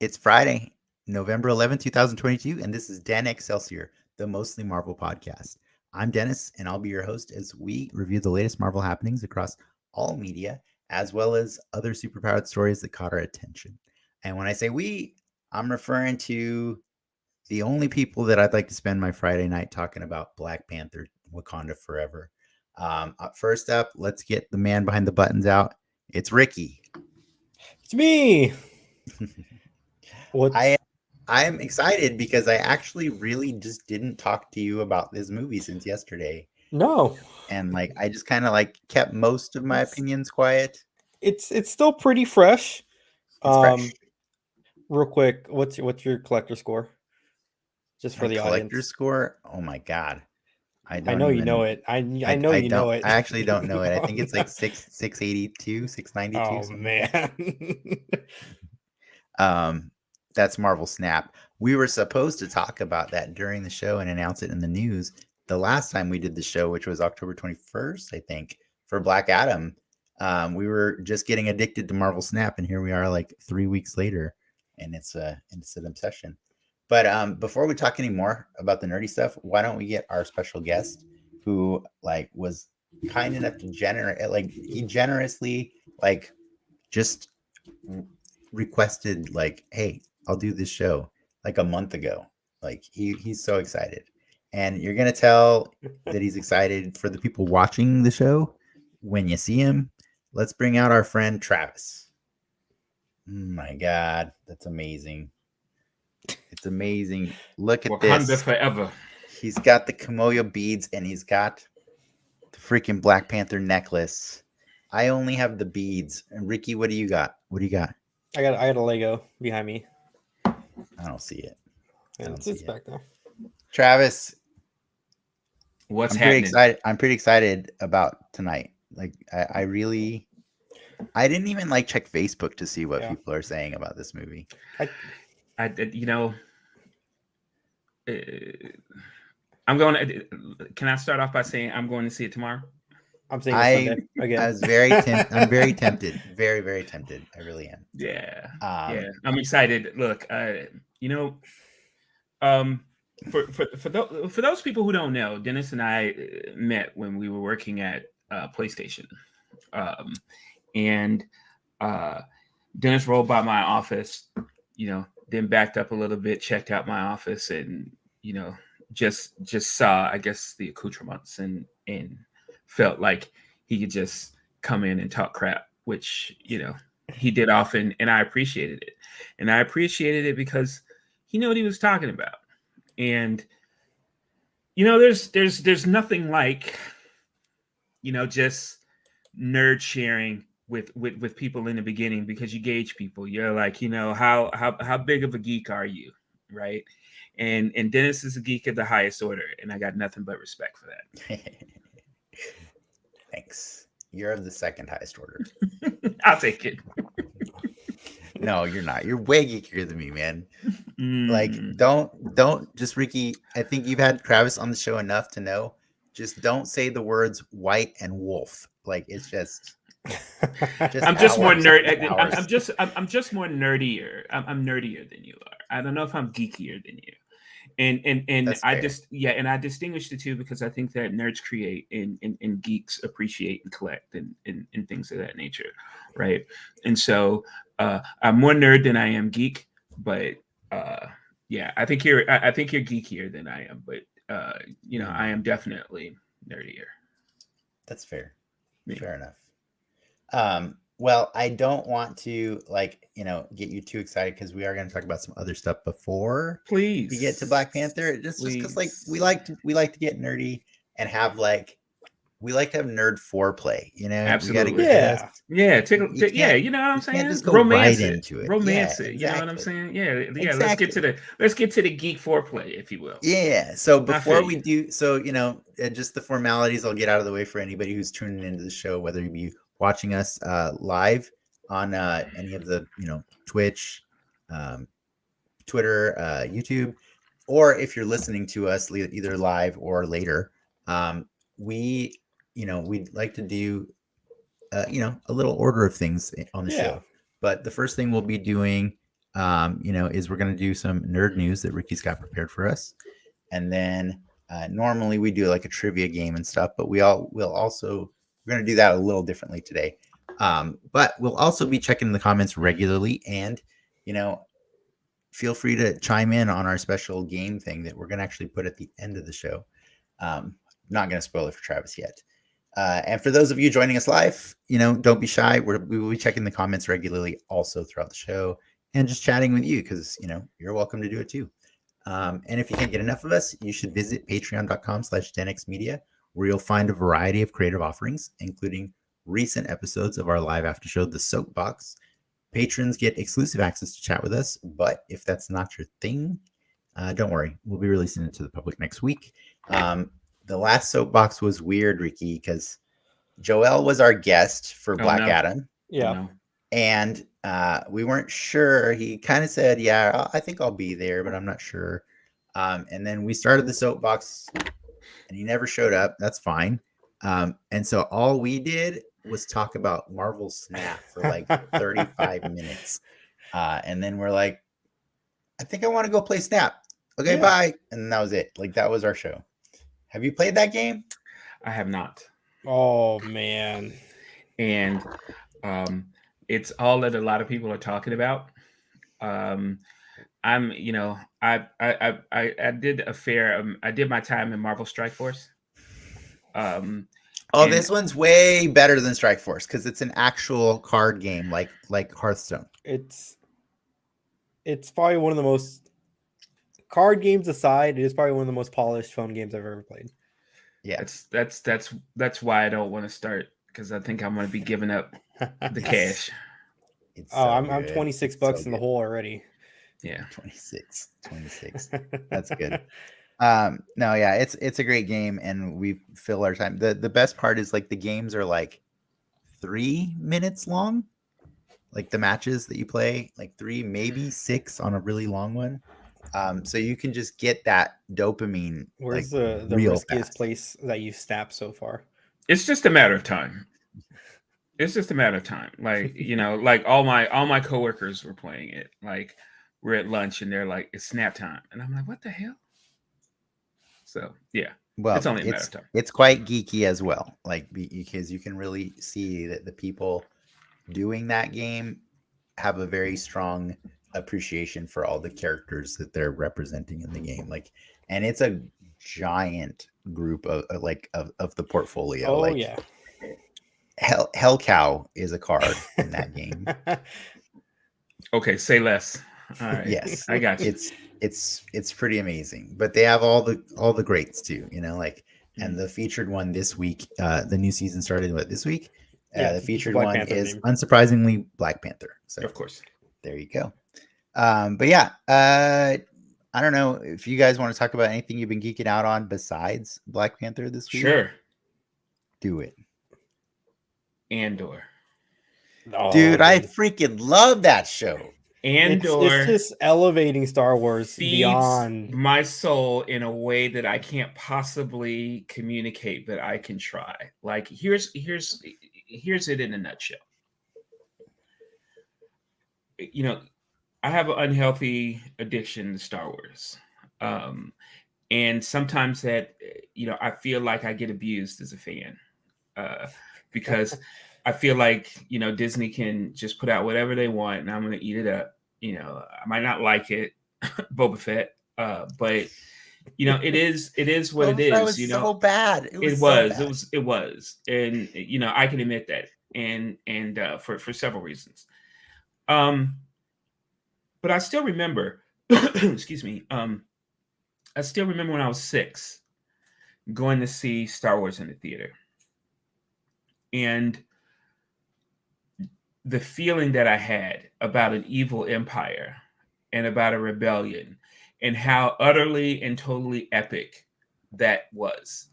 It's Friday, November 11th, 2022, and this is Dan Excelsior, the Mostly Marvel podcast. I'm Dennis, and I'll be your host as we review the latest Marvel happenings across all media, as well as other superpowered stories that caught our attention. And when I say we, I'm referring to the only people that I'd like to spend my Friday night talking about Black Panther, Wakanda Forever. First up, let's get the man behind the buttons out. It's Ricky. It's me. I'm excited because I actually really just didn't talk to you about this movie since yesterday. No. And I just kind of kept most of my opinions quiet. It's still pretty fresh. It's fresh. Real quick, what's your collector score? Just for my the collector audience. Score? Oh my god. I know you know it. I know you know it. I actually don't know it. I think it's 682, 692. Oh man. That's Marvel Snap. We were supposed to talk about that during the show and announce it in the news the last time we did the show, which was October 21st, I think, for Black Adam. We were just getting addicted to Marvel Snap, and here we are 3 weeks later, and it's an obsession. But before we talk any more about the nerdy stuff, why don't we get our special guest who was kind enough to he generously just requested hey, I'll do this show a month ago. He's so excited, and you're gonna tell that he's excited for the people watching the show when you see him. Let's bring out our friend Travis. Oh my god, that's amazing. It's amazing. Look at Wakanda this. forever. He's got the Kimoyo beads and he's got the freaking Black Panther necklace. I only have the beads. And Ricky, what do you got? What do you got? I got a Lego behind me. I don't see it. It's back there. Travis, What's I'm happening? pretty excited. I'm pretty excited about tonight. I didn't even check Facebook to see what people are saying about this movie. I'm going to. Can I start off by saying I'm going to see it tomorrow? I'm saying Sunday again. I was very I'm very tempted. Very, very tempted. I really am. Yeah. I'm excited. Look, for those people who don't know, Dennis and I met when we were working at PlayStation, and Dennis rolled by my office, then backed up a little bit, checked out my office, and just saw, I guess, the accoutrements and felt like he could just come in and talk crap, which he did often, and I appreciated it. And I appreciated it because he knew what he was talking about. And there's nothing like just nerd sharing with people in the beginning, because you gauge people. You're like, how big of a geek are you, right? And Dennis is a geek of the highest order, and I got nothing but respect for that. Thanks. You're of the second highest order. I'll take it. No, you're not. You're way geekier than me, man. Don't just, Ricky. I think you've had Travis on the show enough to know. Just don't say the words white and wolf. It's just. I'm just more nerd. I'm just more nerdier. I'm nerdier than you are. I don't know if I'm geekier than you. And I distinguish the two because I think that nerds create and geeks appreciate and collect and things of that nature, right? And so I'm more nerd than I am geek, but I think you're geekier than I am, but I am definitely nerdier. That's fair. Yeah. Fair enough. Well, I don't want to get you too excited because we are going to talk about some other stuff before we get to Black Panther. Just because we like to get nerdy and have we like to have nerd foreplay, you know. Absolutely. We gotta Yeah. Yeah, you know what I'm you can't saying? just go Romance right it. into it. Romance Yeah, it. You know what I'm exactly. saying? Yeah. Exactly. Let's get to the geek foreplay, if you will. Yeah. So I feel before we you. do, so you know, just the formalities I'll get out of the way for anybody who's tuning into the show, whether you be watching us live on any of the, you know, Twitch, um, Twitter, YouTube, or if you're listening to us either live or later. We, you know, we'd like to do, you know, a little order of things on the show. But the first thing we'll be doing, you know, is we're going to do some nerd news that Ricky's got prepared for us. And then normally we do like a trivia game and stuff, but we're going to do that a little differently today. But we'll also be checking the comments regularly, and you know, feel free to chime in on our special game thing that we're going to actually put at the end of the show. Not going to spoil it for Travis yet. And for those of you joining us live, you know, don't be shy. We will be checking the comments regularly also throughout the show and just chatting with you because, you know, you're welcome to do it too. And if you can't get enough of us, you should visit patreon.com/GenXmedia, where you'll find a variety of creative offerings, including recent episodes of our live after show, The Soapbox. Patrons get exclusive access to chat with us, but if that's not your thing, don't worry. We'll be releasing it to the public next week. The last Soapbox was weird, Ricky, because Joel was our guest for Black Adam. Yeah. Oh, no. And we weren't sure. He kind of said, yeah, I think I'll be there, but I'm not sure. And then we started the Soapbox and he never showed up. That's fine. And so all we did was talk about Marvel Snap for like 35 minutes. And then we're like, I think I want to go play Snap. Okay, bye. And that was it. Like, that was our show. Have you played that game? I have not. Oh, man. And it's all that a lot of people are talking about. I'm, you know, I did a fair, I did my time in Marvel Strike Force. This one's way better than Strike Force because it's an actual card game, like Hearthstone. It's probably one of the most, card games aside, it is probably one of the most polished phone games I've ever played. Yeah, that's why I don't want to start, because I think I'm going to be giving up the cash. I'm 26 bucks in the hole already. Yeah, 26. That's good. No, yeah, it's a great game, and we fill our time. The best part is like the games are like 3 minutes long, like the matches that you play, like 3, maybe 6 on a really long one. So you can just get that dopamine. Where's like, the riskiest place that you've snapped so far? It's just a matter of time. Like, you know, like all my coworkers were playing it. Like, we're at lunch and they're like, it's snap time, and I'm like, what the hell? So yeah, well, it's only a matter of time. It's quite geeky as well, like because you can really see that the people doing that game have a very strong appreciation for all the characters that they're representing in the game. Like, and it's a giant group of the portfolio. Oh, like, yeah. Hell Cow is a card in that game. Okay, say less. All right. Yes, I got you. It's pretty amazing, but they have all the greats too, you know, like, and the featured one this week, the new season started this week. The featured one Panther is unsurprisingly Black Panther. So of course, there you go. But yeah, I don't know if you guys want to talk about anything you've been geeking out on besides Black Panther this week. Sure, do it. Andor. Dude, I freaking love that show. Andor, it's just elevating Star Wars beyond my soul in a way that I can't possibly communicate, but I can try. Like, here's it in a nutshell. You know, I have an unhealthy addiction to Star Wars. And sometimes that, you know, I feel like I get abused as a fan because I feel like, you know, Disney can just put out whatever they want and I'm going to eat it up. You know, I might not like it, Boba Fett, but you know, it is what it is. Was, you know, so bad. It was, and you know, I can admit that, and for several reasons. But I still remember, excuse me. I still remember when I was 6, going to see Star Wars in the theater. And the feeling that I had about an evil empire and about a rebellion and how utterly and totally epic that was.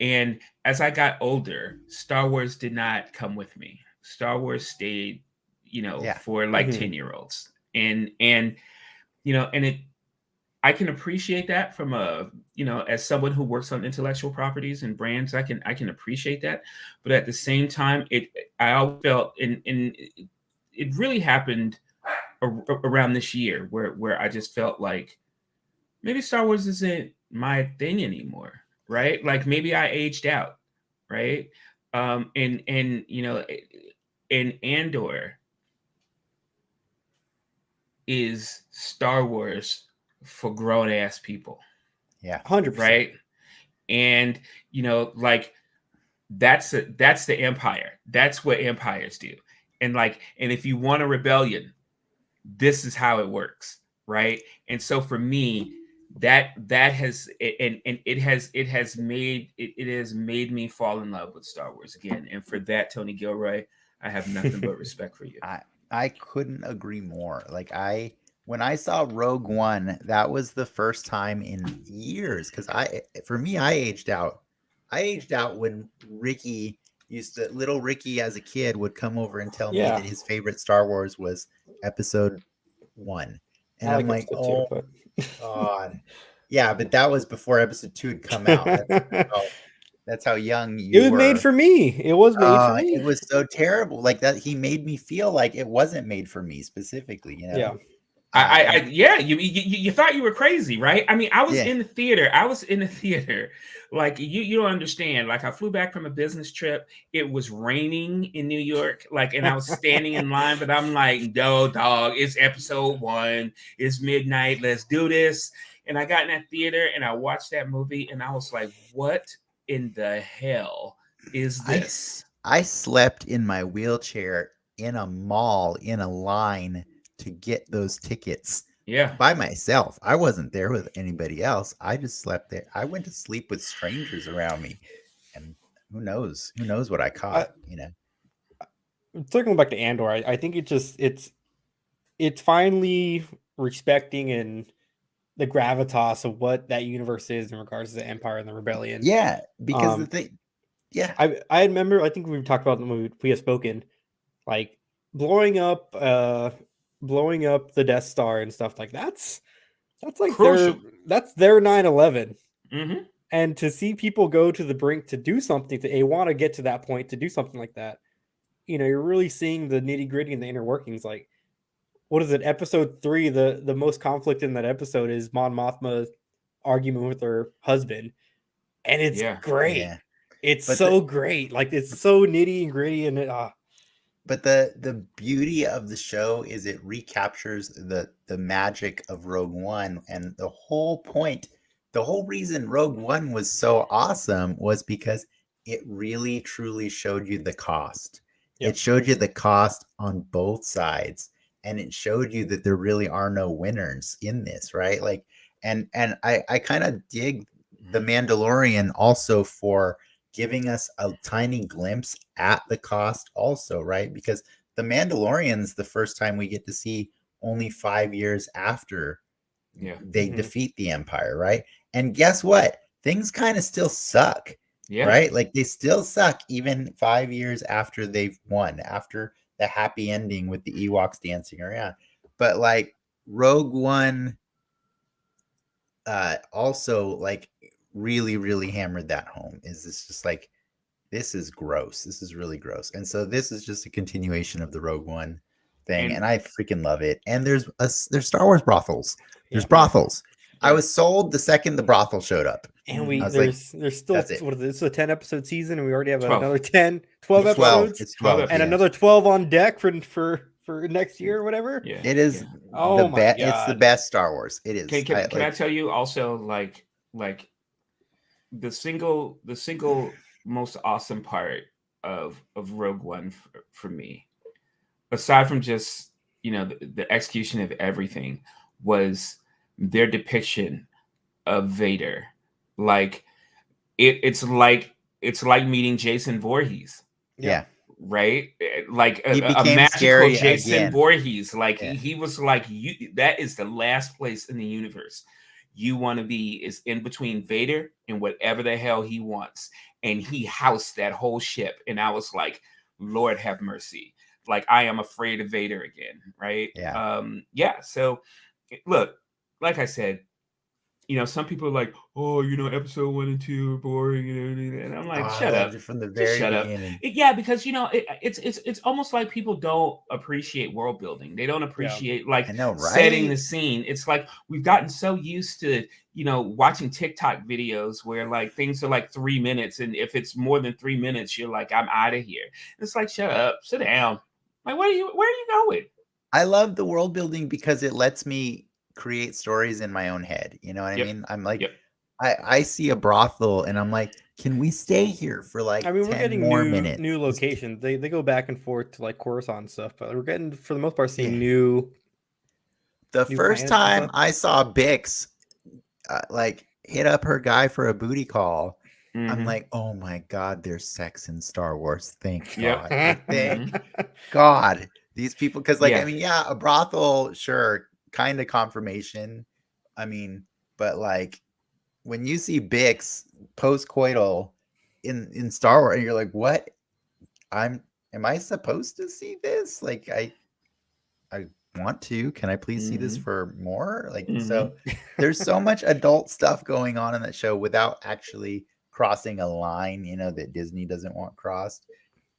And as I got older, Star Wars did not come with me. Star Wars stayed, for like 10-year-olds. And I can appreciate that from as someone who works on intellectual properties and brands, I can appreciate that. But at the same time, I always felt, and it really happened around this year where I just felt like maybe Star Wars isn't my thing anymore, right? Like maybe I aged out, right? And Andor is Star Wars for grown ass people. Yeah, 100%. Right. And like that's the empire. That's what empires do. And if you want a rebellion, this is how it works, right? And so for me, that has it has made me fall in love with Star Wars again. And for that, Tony Gilroy, I have nothing but respect for you. I couldn't agree more. Like when I saw Rogue One, that was the first time in years, because I aged out. I aged out when little Ricky as a kid would come over and tell me that his favorite Star Wars was Episode 1. And I'm like, oh God. Yeah, but that was before Episode 2 had come out. That's how young you were. It was made for me. It was made for me. It was so terrible. Like that, he made me feel like it wasn't made for me specifically. Yeah. You thought you were crazy, right? I mean, I was in the theater. Like you don't understand. Like I flew back from a business trip. It was raining in New York. And I was standing in line, but I'm like, no, dog, it's Episode 1. It's midnight. Let's do this. And I got in that theater and I watched that movie and I was like, what in the hell is this? I slept in my wheelchair in a mall in a line to get those tickets by myself. I wasn't there with anybody else. I just slept there. I went to sleep with strangers around me, and who knows what I caught. Circling back to Andor, I think it's finally respecting and the gravitas of what that universe is in regards to the Empire and the Rebellion. Yeah, because the thing. Yeah, I remember. I think we've talked about the movie We Have Spoken, like blowing up the Death Star and stuff like that's like crucial. That's their 9/11. Mm-hmm. And to see people go to the brink to do something, they want to get to that point to do something like that. You're really seeing the nitty gritty and the inner workings. Like, what is it? Episode 3, the most conflict in that episode is Mon Mothma's argument with her husband, and it's great. Yeah. It's so great. Like, it's so nitty and gritty, and But the beauty of the show is it recaptures the magic of Rogue One, and the whole reason Rogue One was so awesome was because it really truly showed you the cost. Yep. It showed you the cost on both sides, and it showed you that there really are no winners in this, right? Like, and I kind of dig The Mandalorian also for giving us a tiny glimpse at the cost also, right? Because The Mandalorian's the first time we get to see only 5 years after they defeat the Empire, right? And guess what? Things kind of still suck, right? Like they still suck even 5 years after they've won, after the happy ending with the Ewoks dancing around. But like Rogue One also like really, really hammered that home. Is this just like, this is gross. This is really gross. And so this is just a continuation of the Rogue One thing. And I freaking love it. And there's Star Wars brothels. There's brothels. Yeah. I was sold the second the brothel showed up. And there's still, what is this, a 10 episode season? And we already have another 12 episodes. It's 12. And another 12 on deck for next year or whatever. Yeah. It is the best. It's the best Star Wars. It is. Can I tell you also like the single most awesome part of Rogue One for me, aside from just the execution of everything, was their depiction of Vader. Like it's like meeting Jason Voorhees. Yeah. Right, like He a became magical scary Jason again. Voorhees. Like Yeah. he was like, you. That is the last place in the universe you want to be, is in between Vader and whatever the hell he wants. And he housed that whole ship. And I was like, Lord have mercy. Like I am afraid of Vader again. Right. Yeah. Yeah. So look, like I said, some people are like, oh, episode 1 and 2 are boring and everything. And I'm like, I shut loved up. it from the Just very shut up. beginning. Yeah, because it's almost like people don't appreciate world building. They don't appreciate I know, setting the right? scene. It's like we've gotten so used to, watching TikTok videos where like things are like 3 minutes, and if it's more than 3 minutes, you're like, I'm out of here. It's like, shut up, sit down. Like, where are you going? I love the world building because it lets me create stories in my own head. You know what I Yep. mean? I'm like, Yep. I see a brothel and I'm like, can we stay here for like I mean, we're 10 getting more new minutes? locations. They go back and forth to like Coruscant and stuff, but we're getting, for the most part, seeing Yeah. new The new first planets and time stuff. I saw Bix like hit up her guy for a booty call, I'm Mhm. like, oh my God, there's sex in Star Wars. Thank Yep. God. Like, thank Mhm. God. These people, because like, I Yeah. mean, yeah, a brothel, sure, kind of confirmation. I mean, but like when you see Bix post-coital in Star Wars, and you're like, what? Am I supposed to see this? Like, I want to. Can I please see this Mhm. for more? Like, so Mhm. there's so much adult stuff going on in that show without actually crossing a line, that Disney doesn't want crossed.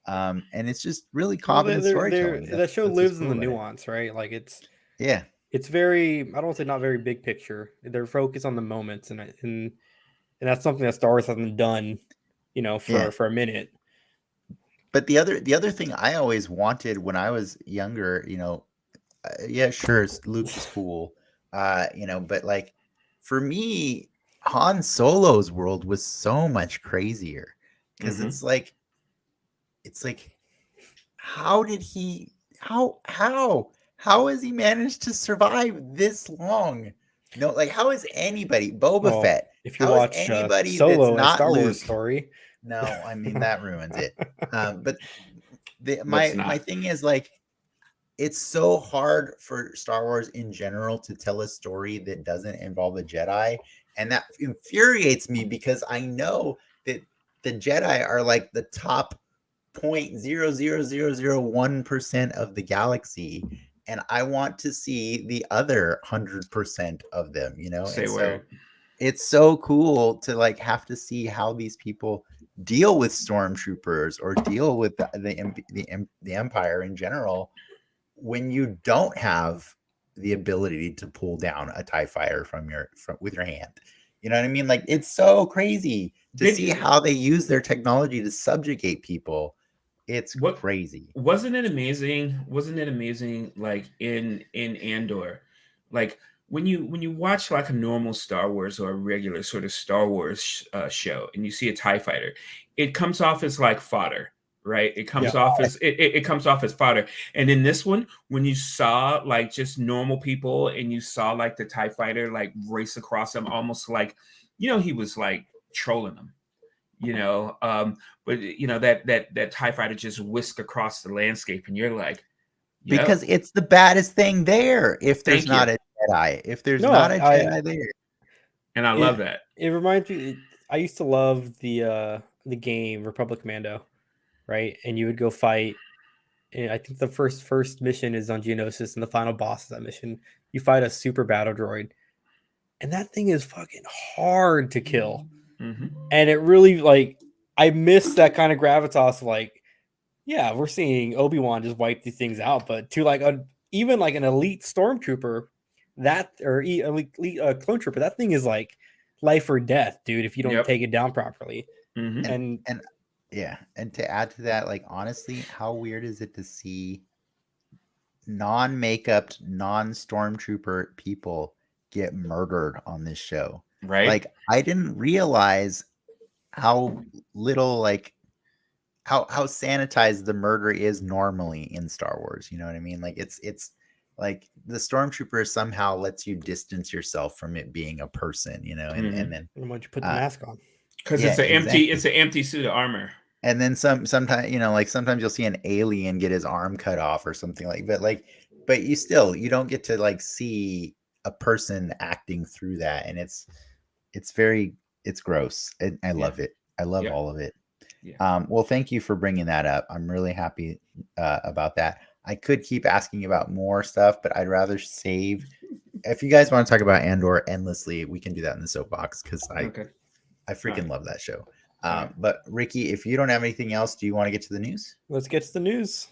And it's just really Well, competent storytelling. that show That's what's lives in cool the about it. nuance, right? Like Yeah. it's very, I don't want to say not very big picture. They're focused on the moments, and that's something that Star Wars hasn't done, Yeah. for a minute. But the other thing I always wanted when I was younger, yeah, sure, Luke was cool, but like for me, Han Solo's world was so much crazier because Mhm. it's like, how did he, how has he managed to survive this long? No, like how is anybody Boba Well, Fett? if you How is watch anybody that's Solo, a not Star Wars Luke? story, No, I mean that ruins it. But Let's my not. thing is like it's so hard for Star Wars in general to tell a story that doesn't involve a Jedi. And that infuriates me because I know that the Jedi are like the top 0.00001% of the galaxy. And I want to see the other 100% of them, Say And so word. it's so cool to like have to see how these people deal with stormtroopers or deal with the Empire in general when you don't have the ability to pull down a TIE fighter with your hand. You know what I mean? Like it's so crazy to see Did how they use their technology to subjugate people. It's what crazy. Wasn't it amazing? Wasn't it amazing? Like in Andor, like when you watch like a normal Star Wars or a regular sort of Star Wars show, and you see a Tie Fighter, it comes off as like fodder, right? It comes Yeah. off as it comes off as fodder. And in this one, when you saw like just normal people, and you saw like the Tie Fighter like race across them, almost like he was like trolling them. But that TIE fighter just whisked across the landscape, and you're like, yep, Because it's the baddest thing there if there's thank you. not a Jedi. If there's No, not a Jedi there. And I love that. It reminds me. I used to love the game Republic Commando, right? And you would go fight. And I think the first mission is on Geonosis, and the final boss of that mission, you fight a super battle droid, and that thing is fucking hard to kill. Mm-hmm. And it really like I miss that kind of gravitas. Like, yeah, we're seeing Obi-Wan just wipe these things out, but to like even like an elite stormtrooper, elite clone trooper, that thing is like life or death, dude. If you don't Yep. take it down properly, Mm-hmm. And yeah, and to add to that, like honestly, how weird is it to see non-makeup, non-stormtrooper people get murdered on this show? Right. Like I didn't realize how little like how sanitized the murder is normally in Star Wars. You know what I mean? Like it's like the stormtrooper somehow lets you distance yourself from it being a person, and Mm-hmm. then once you put the mask on, Because yeah, it's an exactly. empty suit of armor. And then sometimes, like sometimes you'll see an alien get his arm cut off or something but you don't get to like see a person acting through that. And it's gross. And I love it. I love all of it. Yeah. Well, thank you for bringing that up. I'm really happy about that. I could keep asking about more stuff, but I'd rather save. If you guys want to talk about Andor endlessly, we can do that in the soapbox because I freaking love that show. But Ricky, if you don't have anything else, do you want to get to the news? Let's get to the news.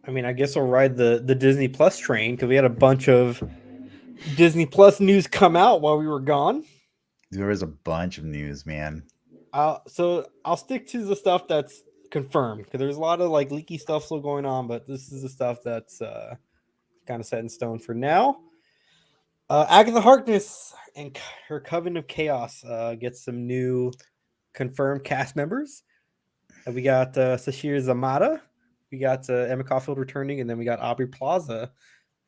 I mean, I guess I'll ride the Disney Plus train because we had a bunch of Disney Plus news come out while we were gone. There was a bunch of news, man. So I'll stick to the stuff that's confirmed because there's a lot of like leaky stuff still going on, but this is the stuff that's kind of set in stone for now. Agatha Harkness and her Coven of Chaos gets some new confirmed cast members. We got Sashir Zamata, we got Emma Caulfield returning, and then we got Aubrey Plaza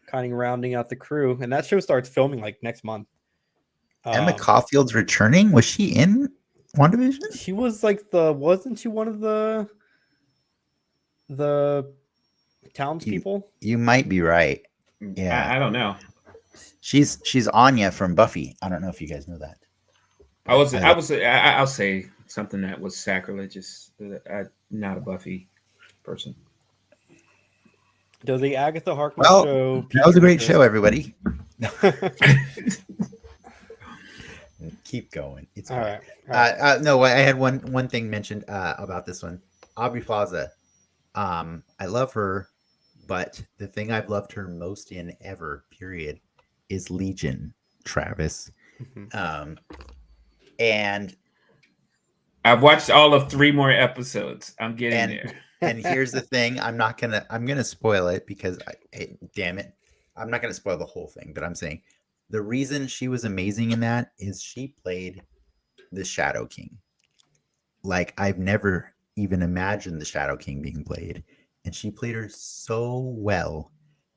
kind of rounding out the crew. And that show starts filming like next month. Emma Caulfield's returning? Was she in WandaVision? She was like wasn't she one of the townspeople? You might be right. Yeah, I don't know. She's Anya from Buffy. I don't know if you guys know that. I'll say something that was sacrilegious. I'm not a Buffy person. Does the Agatha Harkness show? That was a great show, everybody. Keep going. It's all right. No, I had one thing mentioned about this one. Aubrey Plaza. I love her, but the thing I've loved her most in ever, period, is Legion, Travis. Mm-hmm. And I've watched all of 3 more episodes. I'm getting there. And here's the thing: I'm gonna spoil it because damn it, I'm not gonna spoil the whole thing. But I'm saying the reason she was amazing in that is she played the Shadow King. Like I've never even imagined the Shadow King being played, and she played her so well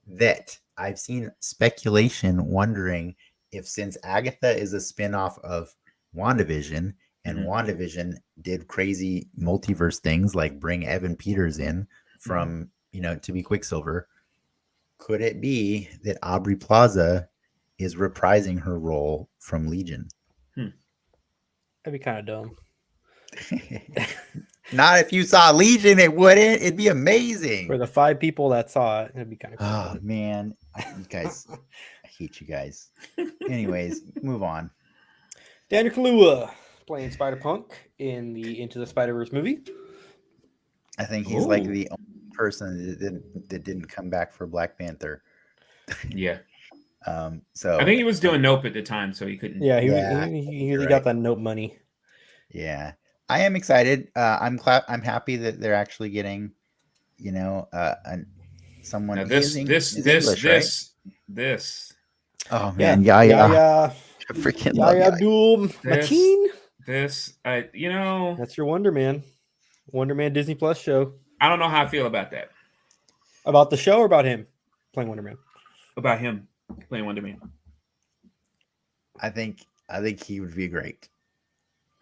that I've seen speculation wondering if since Agatha is a spinoff of WandaVision, and WandaVision did crazy multiverse things like bring Evan Peters in from, to be Quicksilver, could it be that Aubrey Plaza is reprising her role from Legion? That'd be kind of dumb. Not if you saw Legion, it wouldn't. It'd be amazing. For the 5 people that saw it, it'd be kind of cool. Oh, man. You guys, I hate you guys. Anyways, move on. Daniel Kaluuya playing Spider-Punk in the Into the Spider-Verse movie. I think he's like the only person that didn't come back for Black Panther. Yeah. So I think he was doing Nope at the time, so he couldn't. Yeah, he really got that Nope money. Yeah, I am excited. I'm happy that they're actually getting, someone. Now this. Oh man, yeah. I freaking love Abdul Mateen. That's your Wonder Man Disney Plus show. I don't know how I feel about that. About the show or about him playing Wonder Man? About him playing Wonder Man. I think he would be great.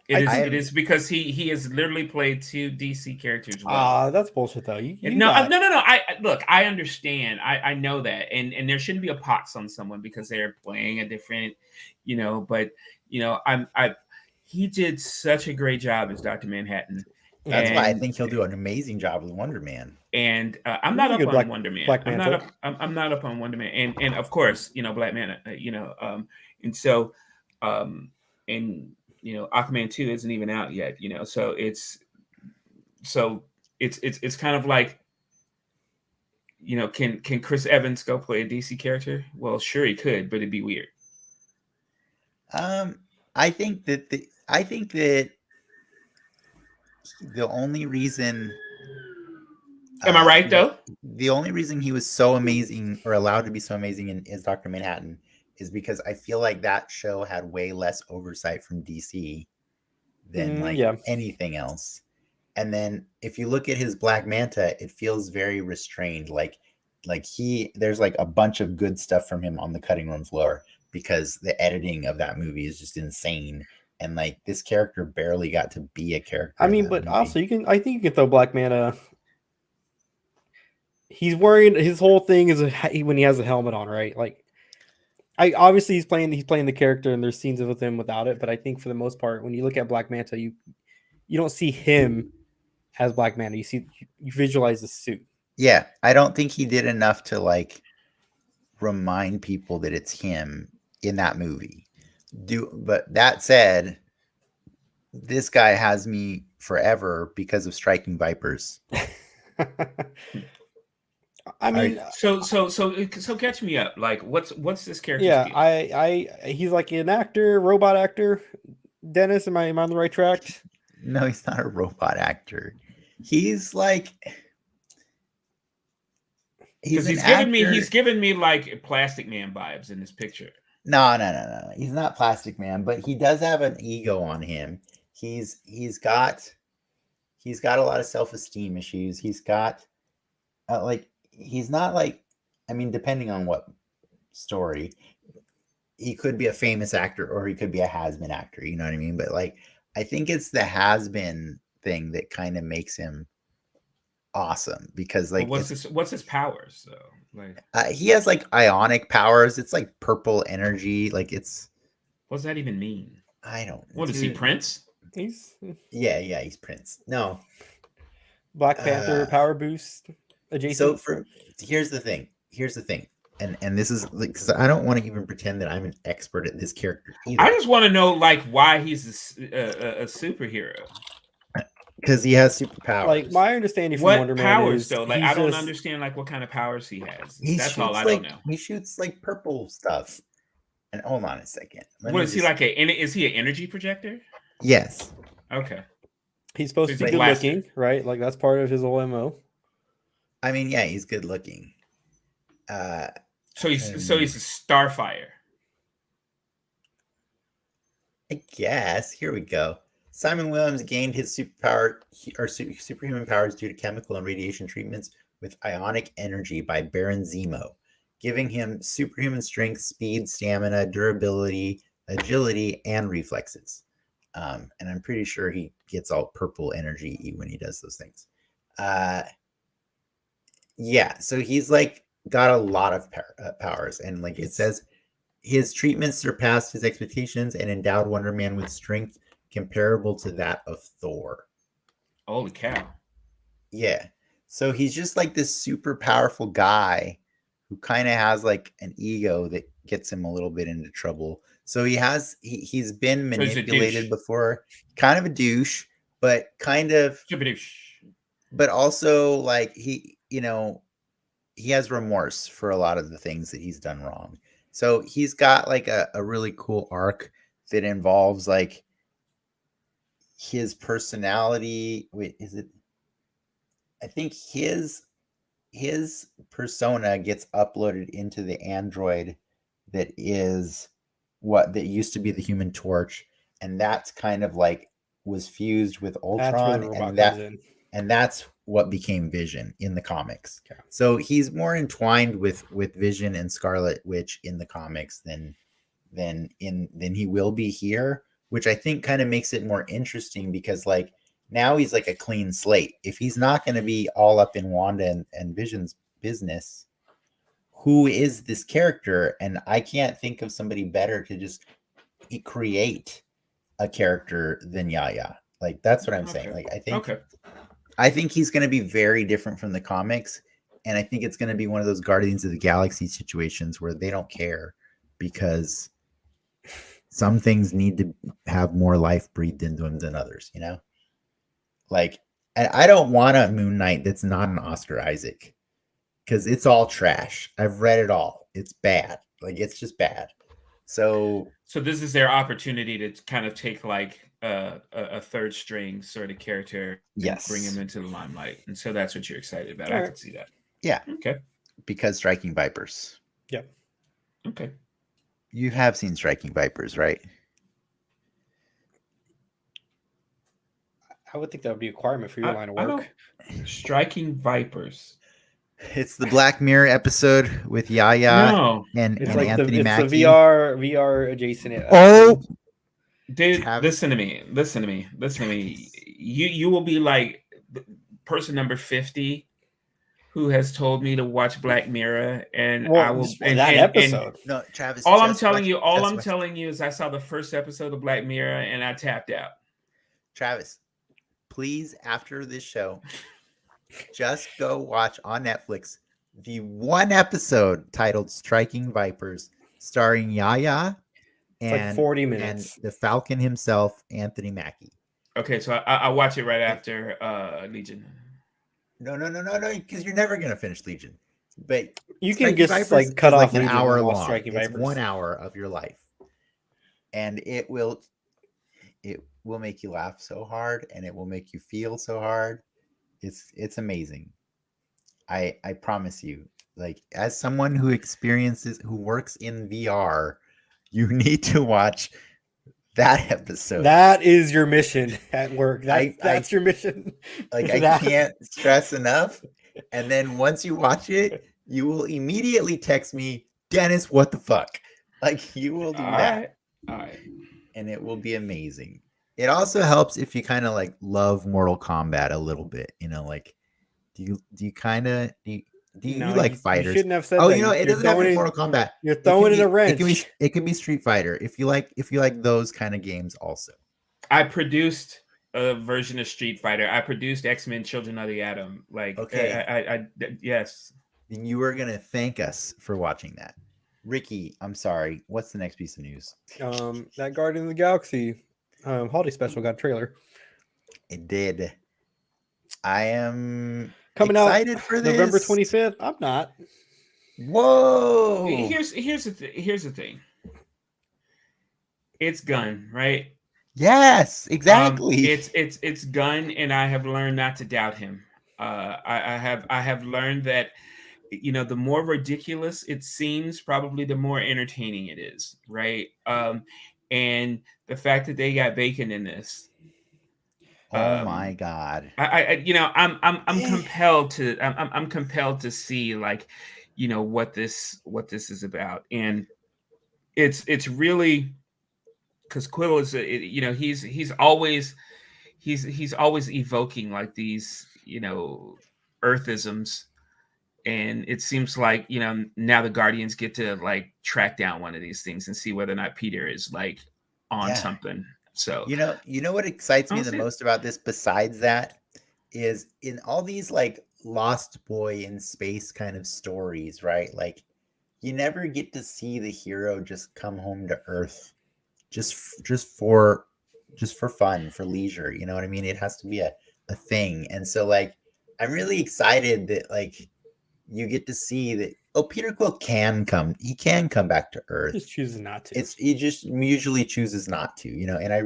It is because he has literally played 2 DC characters. Well. That's bullshit though. No. I understand. I know that, and there shouldn't be a pox on someone because they're playing a different, But he did such a great job as Dr. Manhattan. That's why I think he'll do an amazing job with Wonder Man. And I'm not up on Wonder Man. I'm not up on Wonder Man, and of course, Black Manta. And so, Aquaman 2 isn't even out yet, so it's kind of like, can Chris Evans go play a DC character? Well, sure he could, but it'd be weird. I think that the only reason am I right though? The only reason he was so amazing or allowed to be so amazing as Dr. Manhattan is because I feel like that show had way less oversight from DC than anything else. And then if you look at his Black Manta, it feels very restrained. Like there's like a bunch of good stuff from him on the cutting room floor because the editing of that movie is just insane. And like this character barely got to be a character. I mean, but movie. Also I think you can throw Black Manta. He's wearing his whole thing is when he has a helmet on, right? Like, obviously he's playing the character, and there's scenes with him without it. But I think for the most part, when you look at Black Manta, you don't see him as Black Manta. You visualize the suit. Yeah, I don't think he did enough to like remind people that it's him in that movie. But that said, this guy has me forever because of Striking Vipers. I mean, so catch me up. Like, what's this character? Yeah, he's like an actor, robot actor. Dennis, am I on the right track? No, he's not a robot actor. He's like, he's giving me like Plastic Man vibes in this picture. No. He's not Plastic Man, but he does have an ego on him. He's got a lot of self-esteem issues. He's got he's not like, I mean, depending on what story, he could be a famous actor or he could be a has-been actor, you know what I mean? But like, I think it's the has-been thing that kind of makes him awesome because like, what's his powers though? Like, he has like ionic powers. It's like purple energy. Like it's, what does that even mean? I don't. What is he, Prince? Yeah, he's Prince. No, Black Panther power boost adjacent. So here's the thing, and this is like, because I don't want to even pretend that I'm an expert at this character either. I just want to know like why he's a superhero. Because he has superpowers. Like my understanding from what Wonder Man powers is though? Like I don't understand like what kind of powers he has. That's all I don't know. He shoots like purple stuff. And hold on a second. What is he like? Is he an energy projector? Yes. Okay. He's supposed to be good looking, right? Like that's part of his whole MO. I mean, yeah, he's good looking. So he's a Starfire. I guess. Here we go. Simon Williams gained his superhuman powers due to chemical and radiation treatments with ionic energy by Baron Zemo, giving him superhuman strength, speed, stamina, durability, agility, and reflexes. And I'm pretty sure he gets all purple energy when he does those things. Yeah, so he's like got a lot of powers, and like it says, his treatments surpassed his expectations and endowed Wonder Man with strength comparable to that of Thor. Holy cow. Yeah. So he's just like this super powerful guy who kind of has like an ego that gets him a little bit into trouble. So he's been manipulated before, kind of a douche, but but also like he has remorse for a lot of the things that he's done wrong. So he's got like a really cool arc that involves like his personality. Wait, is it? I think his persona gets uploaded into the android that used to be the Human Torch, and that's kind of like was fused with Ultron, and that's what became Vision in the comics. Okay. So he's more entwined with Vision and Scarlet Witch in the comics than he will be here, which I think kind of makes it more interesting because like now he's like a clean slate. If he's not going to be all up in Wanda and Vision's business, who is this character? And I can't think of somebody better to just create a character than Yaya. Like that's what I'm saying. Like I think he's going to be very different from the comics, and I think it's going to be one of those Guardians of the Galaxy situations where they don't care because some things need to have more life breathed into them than others, you know? Like, I don't want a Moon Knight that's not an Oscar Isaac because it's all trash. I've read it all. It's bad. Like, it's just bad. So this is their opportunity to kind of take like a third string sort of character, yes, bring him into the limelight, and so that's what you're excited about. All I right. can see that. Yeah. Okay. Because Striking Vipers. Yep. Okay. You have seen Striking Vipers, right? I would think that would be a requirement for your line of work. Striking Vipers. It's the Black Mirror episode with Yaya and like Anthony Mackie. It's the VR adjacent. Dude, listen to me. You will be like person number 50 who has told me to watch Black Mirror, and I will. And that episode. No, Travis. All I'm telling you is I saw the first episode of Black Mirror and I tapped out. Travis, please, after this show, just go watch on Netflix the one episode titled "Striking Vipers," starring Yaya and like 40 minutes, and the Falcon himself, Anthony Mackie. Okay, so I'll watch it right after Legion. No, because you're never gonna finish Legion. But you can just like cut off an hour long. Striking Vipers. 1 hour of your life, and it will make you laugh so hard, and it will make you feel so hard. It's amazing. I promise you. Like, as someone who works in VR, you need to watch that episode. That is your mission at work. That's your mission. Like, I can't stress enough. And then once you watch it, you will immediately text me, Dennis, what the fuck? Like, you will do that. All right. And it will be amazing. It also helps if you kind of like love Mortal Kombat a little bit. You know, like, do you like fighters? You shouldn't have said that. You know, it doesn't have to be Mortal Kombat. You're throwing in a wrench. It can be Street Fighter if you like those kind of games also. I produced a version of Street Fighter. I produced X-Men Children of the Atom. Like, okay. Yes. Then you are gonna thank us for watching that. Ricky, I'm sorry. What's the next piece of news? That Guardian of the Galaxy holiday special got a trailer. It did. I am coming excited out for this. November 25th. I'm not. Whoa. Here's the thing. It's Gunn, right? Yes, exactly. It's Gunn, and I have learned not to doubt him. I have learned that, you know, the more ridiculous it seems, probably the more entertaining it is, right? And the fact that they got bacon in this. Oh my God! I'm compelled to see, like, you know, what this is about, and it's really because Quill is he's always evoking like these, you know, Earthisms, and it seems like, you know, now the Guardians get to like track down one of these things and see whether or not Peter is like on something. So you know what excites me the most about this, besides that, is in all these like Lost Boy in space kind of stories, right? Like, you never get to see the hero just come home to Earth just for fun, for leisure. You know what I mean? It has to be a thing. And so, like, I'm really excited that, like, you get to see that, Peter Quill can come back to Earth. He just chooses not to. He just usually chooses not to, you know. And I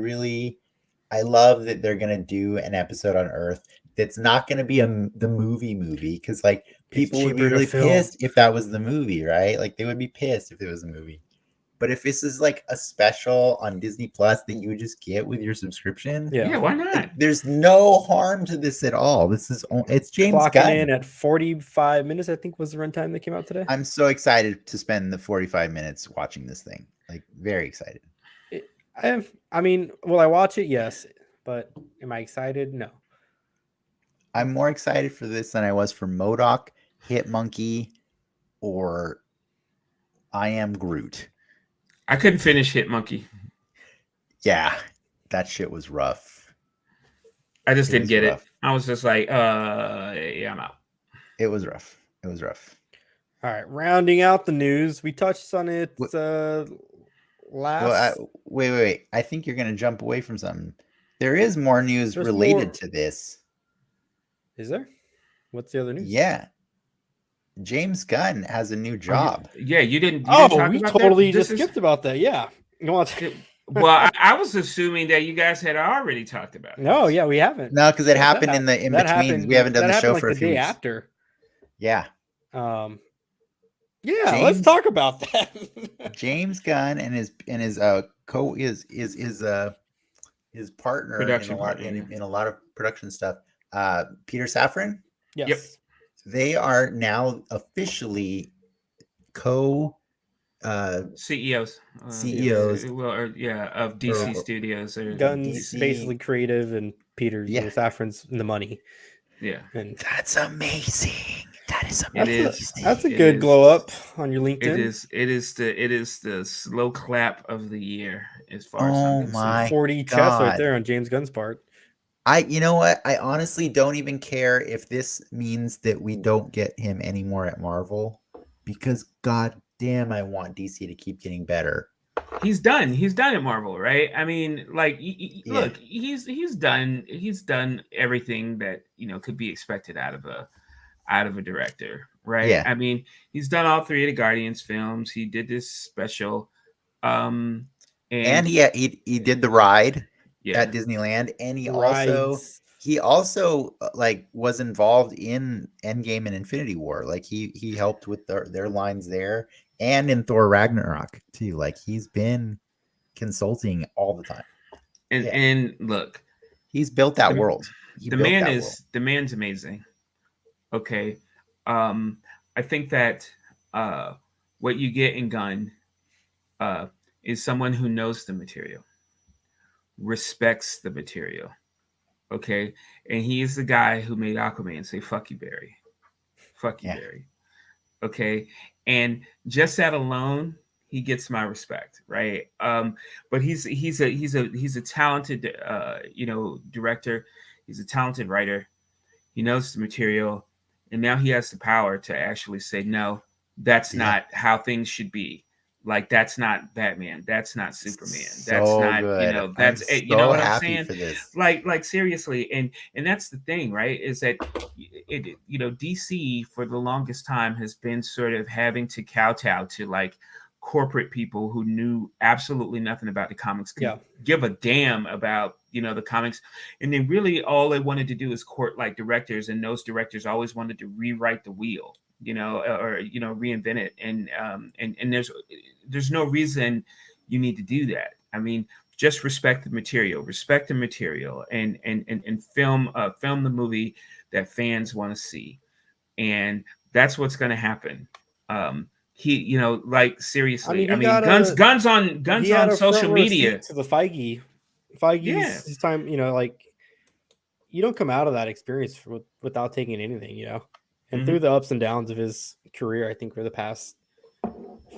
love that they're gonna do an episode on Earth that's not gonna be the movie, because like people would be really pissed if that was the movie, right? Like, they would be pissed if it was a movie. But if this is like a special on Disney Plus that you would just get with your subscription, yeah, why not? There's no harm to this at all. It's James Gunn. In at 45 minutes, I think was the runtime that came out today. I'm so excited to spend the 45 minutes watching this thing. Like, very excited. I mean, will I watch it? Yes, but am I excited? No. I'm more excited for this than I was for MODOK, Hitmonkey, or I Am Groot. I couldn't finish Hitmonkey. Yeah, that shit was rough. I just didn't get it. I was just like, yeah, I'm out. It was rough. All right, rounding out the news, we touched on it last. Well, wait. I think you're going to jump away from something. There is more news related to this. Is there? What's the other news? Yeah. James Gunn has a new job. Yeah, you didn't. We totally just skipped about that. Yeah. Well, I was assuming that you guys had already talked about it. No, yeah, we haven't. No, because it happened in between. We haven't done the show for a few day weeks. After. Yeah. Let's talk about that. James Gunn and his partner in a lot of production stuff. Peter Safran. Yes. Yep. They are now officially CEOs. CEOs. Of DC Studios. Or Gunn's DC. basically creative, and Peter's Safran's in the money. Yeah, and that's amazing. That is amazing. That's a good glow up on your LinkedIn. It is the slow clap of the year as far as Oh I'm my 40 chests right there on James Gunn's part. You know what? I honestly don't even care if this means that we don't get him anymore at Marvel, because god damn, I want DC to keep getting better. He's done at Marvel, right? I mean, like, look, he's done everything that, you know, could be expected out of a director, right? Yeah. I mean, he's done all 3 of the Guardians films. He did this special, and he did the ride at Disneyland, and he also like was involved in Endgame and Infinity War. Like he helped with their lines there, and in Thor Ragnarok too. Like he's been consulting all the time. And look, he's built that world. The man's amazing. Okay. I think that what you get in Gunn is someone who knows the material, respects the material. Okay. And he is the guy who made Aquaman say, fuck you, Barry. Fuck you, Barry. Okay. And just that alone, he gets my respect, right? But he's a talented director. He's a talented writer. He knows the material, and now he has the power to actually say, no, that's not how things should be. Like, that's not Batman. That's not Superman. That's not good. You know, that's I'm you know what I'm happy saying? For this. Like seriously, and that's the thing, right? Is that DC for the longest time has been sort of having to kowtow to like corporate people who knew absolutely nothing about the comics, give a damn about the comics, and then really all they wanted to do is court like directors, and those directors always wanted to rewrite the wheel, or reinvent it, and there's no reason you need to do that. I mean, just respect the material, and film the movie that fans want to see, and that's what's going to happen. Like seriously, guns on social media to the Feige's his time. Like, you don't come out of that experience without taking anything, and through the ups and downs of his career, I think for the past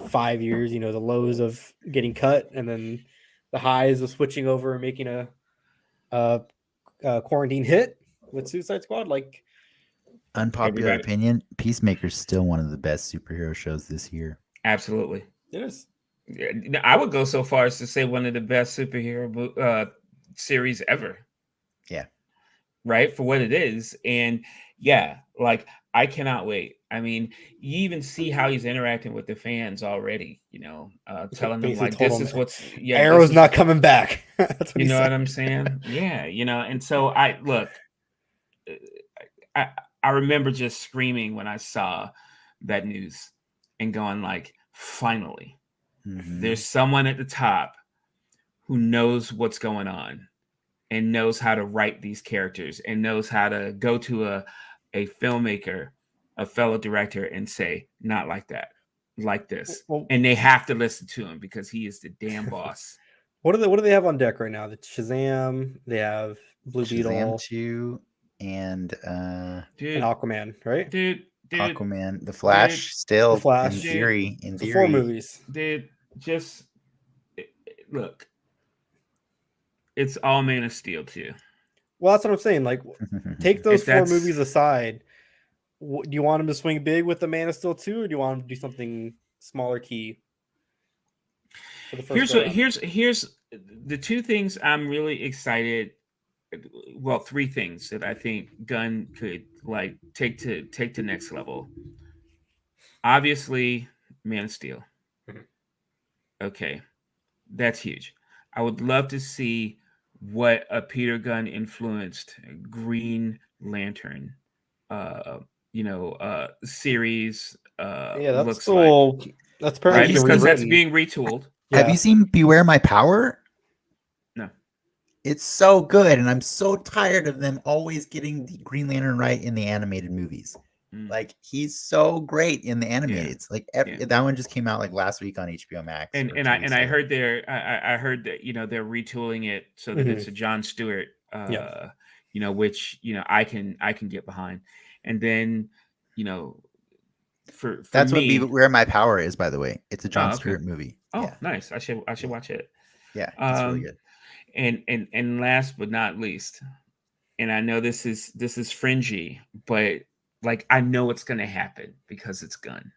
5 years, the lows of getting cut and then the highs of switching over and making a quarantine hit with Suicide Squad. Like, unpopular opinion, Peacemaker's still one of the best superhero shows this year. Absolutely. It is. I would go so far as to say one of the best superhero series ever. Yeah. Right, for what it is. And like, I cannot wait. I mean, you even see how he's interacting with the fans already, telling them like, this is what's Arrow's not coming back. That's what what I'm saying? Yeah, and so I remember just screaming when I saw that news and going like, finally, there's someone at the top who knows what's going on and knows how to write these characters and knows how to go to a filmmaker, a fellow director, and say, not like that, like this. And they have to listen to him because he is the damn boss. What do they have on deck right now? The Shazam, they have Blue Beetle, Shazam 2, and Aquaman, right? Dude, Aquaman, The Flash, still The Flash, in theory. So 4 movies. Dude, just look. It's all Man of Steel too. Well, that's what I'm saying. Like, take those 4 movies aside. Do you want him to swing big with the Man of Steel 2, or do you want him to do something smaller key? For the first here's the 2 things I'm really excited. Well, 3 things that I think Gunn could like take to next level. Obviously, Man of Steel. Okay, that's huge. I would love to see what a Peter Gunn influenced Green Lantern, series that's looks cool. like. That's apparently because that's being retooled. Have you seen Beware My Power? No. It's so good, and I'm so tired of them always getting the Green Lantern right in the animated movies. Like he's so great in the animated. It's like that one just came out like last week on HBO Max. And I heard I heard that they're retooling it so that it's a Jon Stewart, which I can get behind, and then for that's me, what Where My Power Is, by the way. It's a Jon Stewart movie. Oh, nice! I should watch it. Yeah, it's really good. And last but not least, and I know this is fringy, but like I know it's gonna happen because it's Gunn.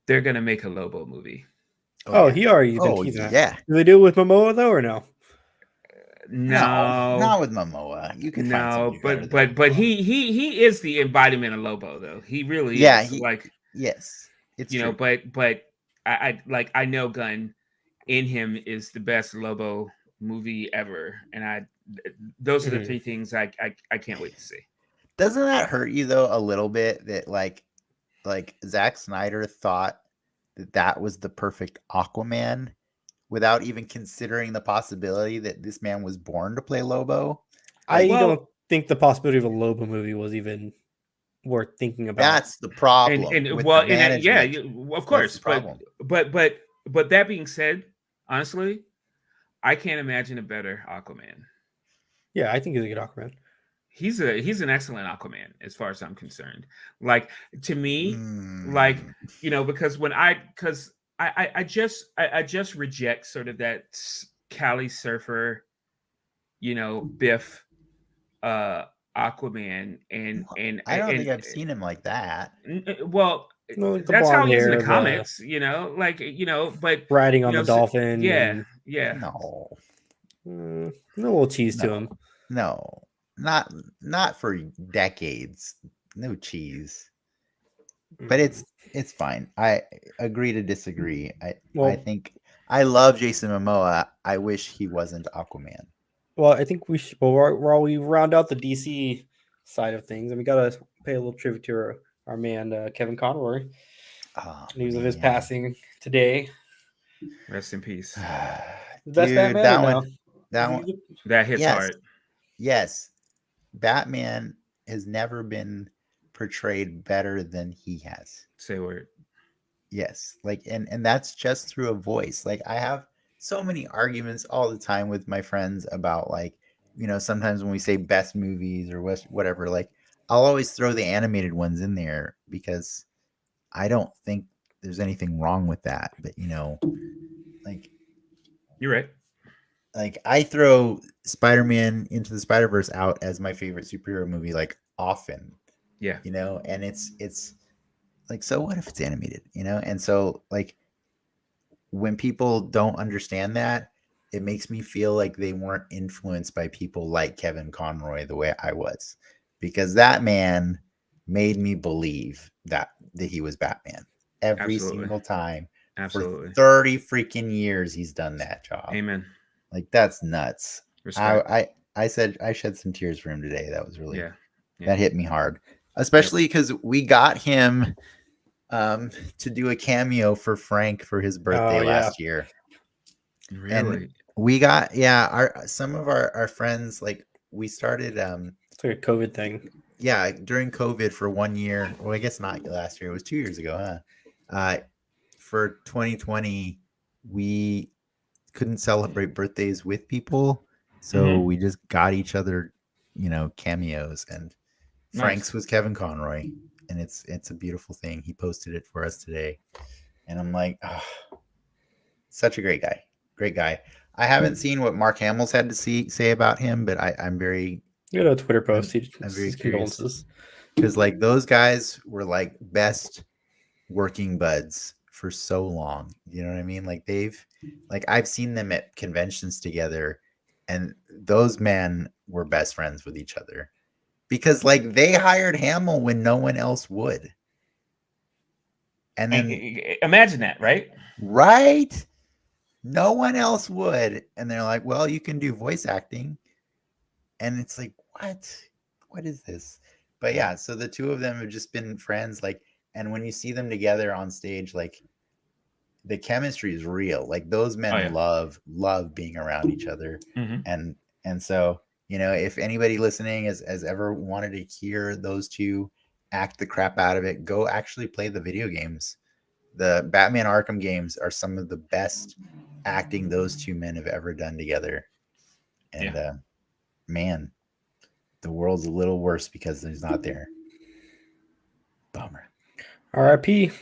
They're gonna make a Lobo movie. He already been teasing that. Yeah. Do they do it with Momoa though, or no? No, not with Momoa. You can find somebody but he is the embodiment of Lobo though. He really is. Yes, it's true. But I know Gunn in him is the best Lobo movie ever, and those are the three things I can't wait to see. Doesn't that hurt you though a little bit that like Zack Snyder thought that was the perfect Aquaman without even considering the possibility that this man was born to play Lobo? I don't think the possibility of a Lobo movie was even worth thinking about. That's the problem. Of course. But that being said, honestly, I can't imagine a better Aquaman. Yeah, I think he's a good Aquaman. He's an excellent Aquaman as far as I'm concerned. Like to me, because I just reject sort of that Cali surfer, Biff, Aquaman, and I don't think I've seen him like that. Well, that's how he's in the comics, but riding on the dolphin. Yeah. No, a little cheese to him. No, not for decades. No cheese. But it's fine. I agree to disagree. I think I love Jason Momoa. I wish he wasn't Aquaman. Well, I think we should. Well, while we round out the DC side of things, and we gotta pay a little tribute to our man Kevin Conroy. News of his passing today. Rest in peace. The best Batman. That hits hard. Yes, Batman has never been portrayed better than he has. Say a word. Yes, and that's just through a voice. Like I have so many arguments all the time with my friends about sometimes when we say best movies or whatever, like I'll always throw the animated ones in there because I don't think there's anything wrong with that. But like you're right. Like I throw Spider-Man Into the Spider-Verse out as my favorite superhero movie, like often. Yeah. And it's like, so what if it's animated, And so like when people don't understand that, it makes me feel like they weren't influenced by people like Kevin Conroy the way I was, because that man made me believe that he was Batman every single time. Absolutely. For 30 freaking years he's done that job. Amen. Like that's nuts. Respect. I said I shed some tears for him today. That was really that hit me hard, especially because we got him to do a cameo for Frank for his birthday last year. Really? And we got some of our friends, like we started it's like a COVID thing. Yeah, during COVID for 1 year. Well, I guess not last year. It was 2 years ago, huh? For 2020, we couldn't celebrate birthdays with people, so we just got each other, cameos. And Frank's was Kevin Conroy, and it's a beautiful thing. He posted it for us today, and I'm like, such a great guy. I haven't seen what Mark Hamill's had to say about him, but I'm very. You know, Twitter post. I'm very curious because like those guys were like best working buds for so long. You know what I mean? Like I've seen them at conventions together, and those men were best friends with each other because like they hired Hamill when no one else would. And then imagine that, right? Right? No one else would. And they're like, well, you can do voice acting. And it's like, what is this? But yeah, so the two of them have just been friends. Like, and when you see them together on stage, like the chemistry is real. Like those men love being around each other. Mm-hmm. And And so, if anybody listening has ever wanted to hear those two act the crap out of it, go actually play the video games. The Batman Arkham games are some of the best acting those two men have ever done together. And man, the world's a little worse because he's not there. Bummer. R.I.P.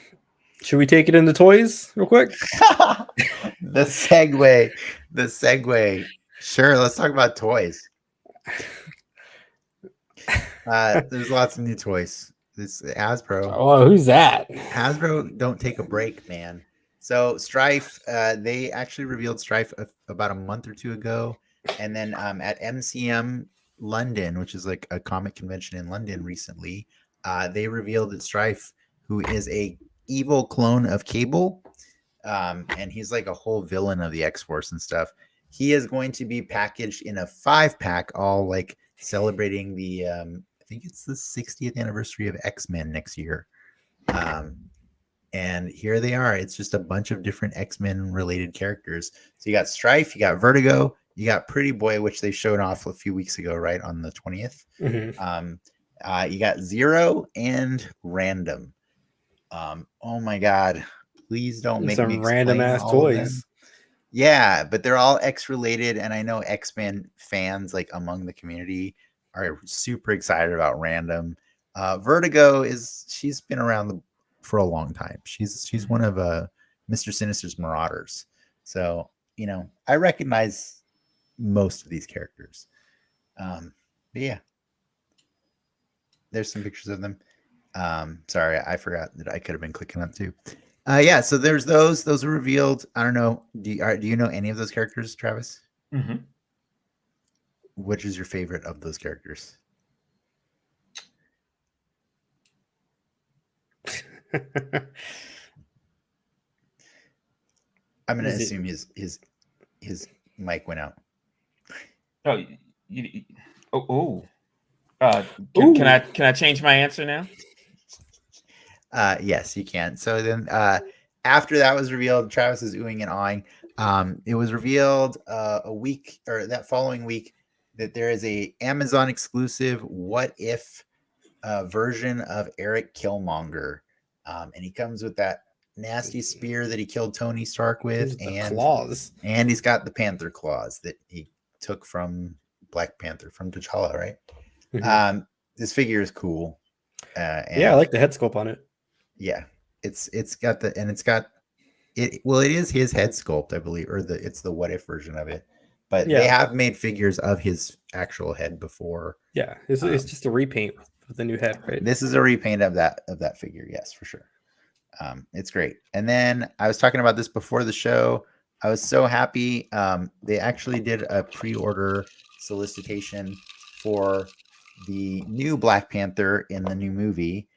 Should we take it into toys real quick? The segue. Sure, let's talk about toys. There's lots of new toys. This Hasbro. Oh, who's that? Hasbro don't take a break, man. So Strife, they actually revealed Strife about a month or two ago, and then at MCM London, which is like a comic convention in London recently, they revealed that Strife, who is a evil clone of Cable, and he's like a whole villain of the X-Force and stuff. He is going to be packaged in a 5-pack, all like celebrating the I think it's the 60th anniversary of X-Men next year. And here they are. It's just a bunch of different X-Men related characters. So you got Strife, you got Vertigo, you got Pretty Boy, which they showed off a few weeks ago, right on the 20th. Mm-hmm. You got Zero and Random. Oh my God! Please don't make me explain random ass all of them. toys. Yeah, but they're all X related, and I know X-Men fans like among the community are super excited about Random. Vertigo she's been around for a long time. She's one of Mr. Sinister's Marauders. So, I recognize most of these characters. But yeah. There's some pictures of them. Sorry, I forgot that I could have been clicking up too. Yeah, so there's those. Those are revealed. I don't know. Do you know any of those characters, Travis? Mm-hmm. Which is your favorite of those characters? I'm gonna assume his mic went out. Can I change my answer now? Yes, you can. So then after that was revealed, Travis is oohing and awing. It was revealed a week or that following week that there is a Amazon exclusive What If version of Eric Killmonger. And he comes with that nasty spear that he killed Tony Stark with, and claws. And he's got the Panther claws that he took from Black Panther, from T'Challa, right? Mm-hmm. This figure is cool. Yeah, I like the head sculpt on it. Yeah, it's got it is his head sculpt, I believe, or it's the What If version of it. But they have made figures of his actual head before. Yeah, it's just a repaint with a new head, right? This is a repaint of that figure, yes, for sure. It's great. And then I was talking about this before the show. I was so happy. They actually did a pre-order solicitation for the new Black Panther in the new movie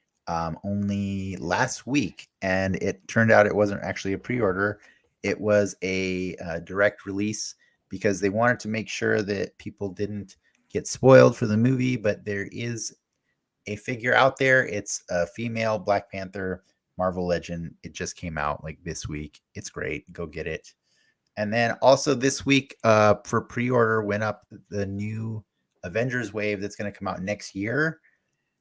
only last week, and it turned out it wasn't actually a pre-order. It was a direct release because they wanted to make sure that people didn't get spoiled for the movie, but there is a figure out there. It's a female Black Panther Marvel Legend. It just came out like this week. It's great. Go get it. And then also this week for pre-order went up the new Avengers wave that's going to come out next year.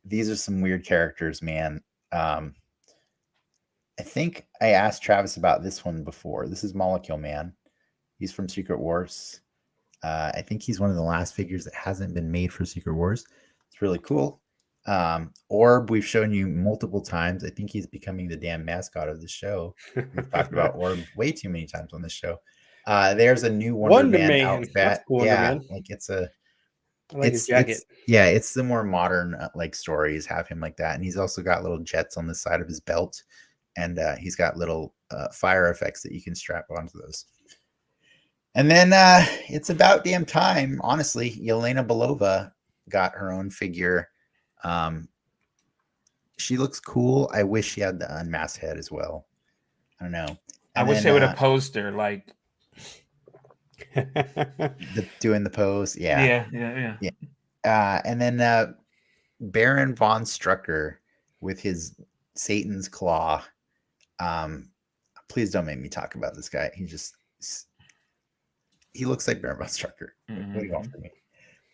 These are some weird characters, man. I think I asked Travis about this one before. This is Molecule Man. He's from Secret Wars. I think he's one of the last figures that hasn't been made for Secret Wars. It's really cool. Orb, we've shown you multiple times. I think he's becoming the damn mascot of the show. We've talked about Orb way too many times on this show. There's a new Wonder Man outfit. That's cool, yeah, Man. like it's I like his jacket. It's the more modern like stories have him like that, and he's also got little jets on the side of his belt, and he's got little fire effects that you can strap onto those. And then it's about damn time, honestly. Yelena Belova got her own figure. She looks cool. I wish she had the unmasked head as well. I don't know. I wish they would have posed her like doing the pose. Yeah. And then Baron von Strucker with his Satan's claw. Please don't make me talk about this guy. He just he looks like Baron von Strucker. What do you want from me?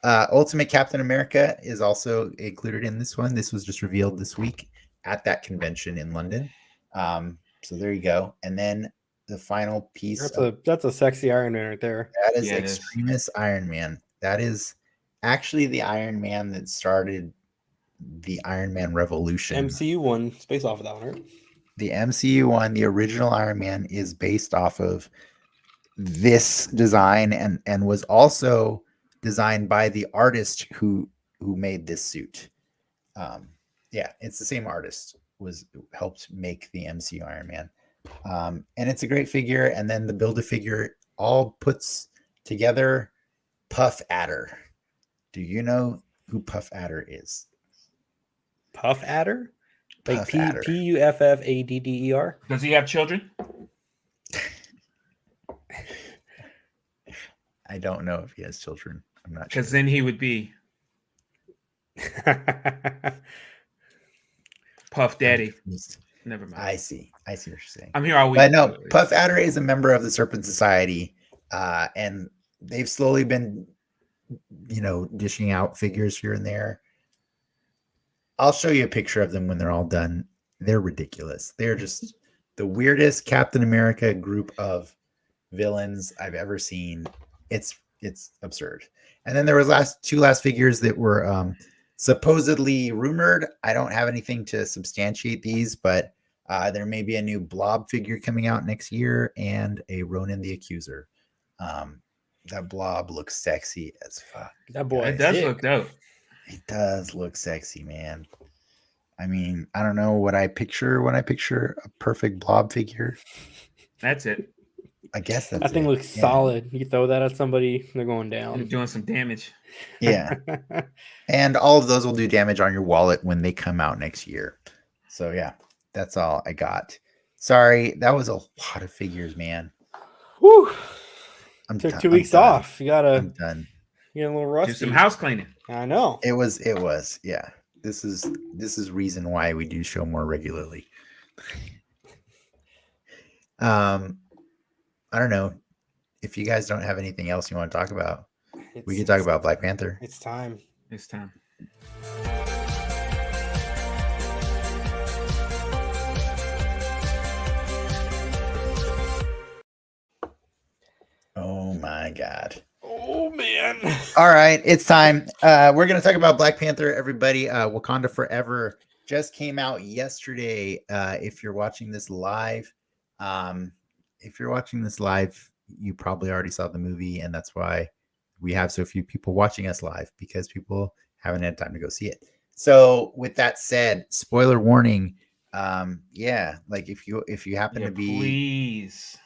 Ultimate Captain America is also included in this one. This was just revealed this week at that convention in London. So there you go. And then the final piece. That's a sexy Iron Man right there. That is Extremis Iron Man. That is actually the Iron Man that started the Iron Man revolution. MCU one, it's based off of that one, right? The MCU one, the original Iron Man, is based off of this design and was also designed by the artist who made this suit. Yeah, it's the same artist helped make the MCU Iron Man. And it's a great figure. And then the Build-A-Figure all puts together Puff Adder. Do you know who Puff Adder is? Puff Adder? Like Adder. Puffadder? Does he have children? I don't know if he has children. I'm not sure. Because then he would be Puff Daddy. Never mind. I see what you're saying. I'm here all week. But no, Puff Adder is a member of the Serpent Society, and they've slowly been, dishing out figures here and there. I'll show you a picture of them when they're all done. They're ridiculous. They're just the weirdest Captain America group of villains I've ever seen. It's absurd. And then there was two last figures that were supposedly rumored. I don't have anything to substantiate these, but there may be a new Blob figure coming out next year and a Ronan the Accuser. That Blob looks sexy as fuck. That boy does look dope. It does look sexy, man. I mean, I don't know what I picture when I picture a perfect Blob figure. That's it. I guess that thing looks solid. You throw that at somebody, they're going down. They're doing some damage. Yeah. And all of those will do damage on your wallet when they come out next year. So yeah, that's all I got. Sorry, that was a lot of figures, man. Whew. Took 2 weeks off. I'm done. You're a little rusty. Do some house cleaning. I know. It was. Yeah. This is reason why we do show more regularly. I don't know if you guys don't have anything else you want to talk about. We can talk about Black Panther. It's time. Oh my God. Oh man. All right, it's time. We're gonna talk about Black Panther, everybody. Wakanda Forever just came out yesterday. If you're watching this live, you probably already saw the movie, and that's why we have so few people watching us live, because people haven't had time to go see it. So with that said, spoiler warning. Like if you happen to be, please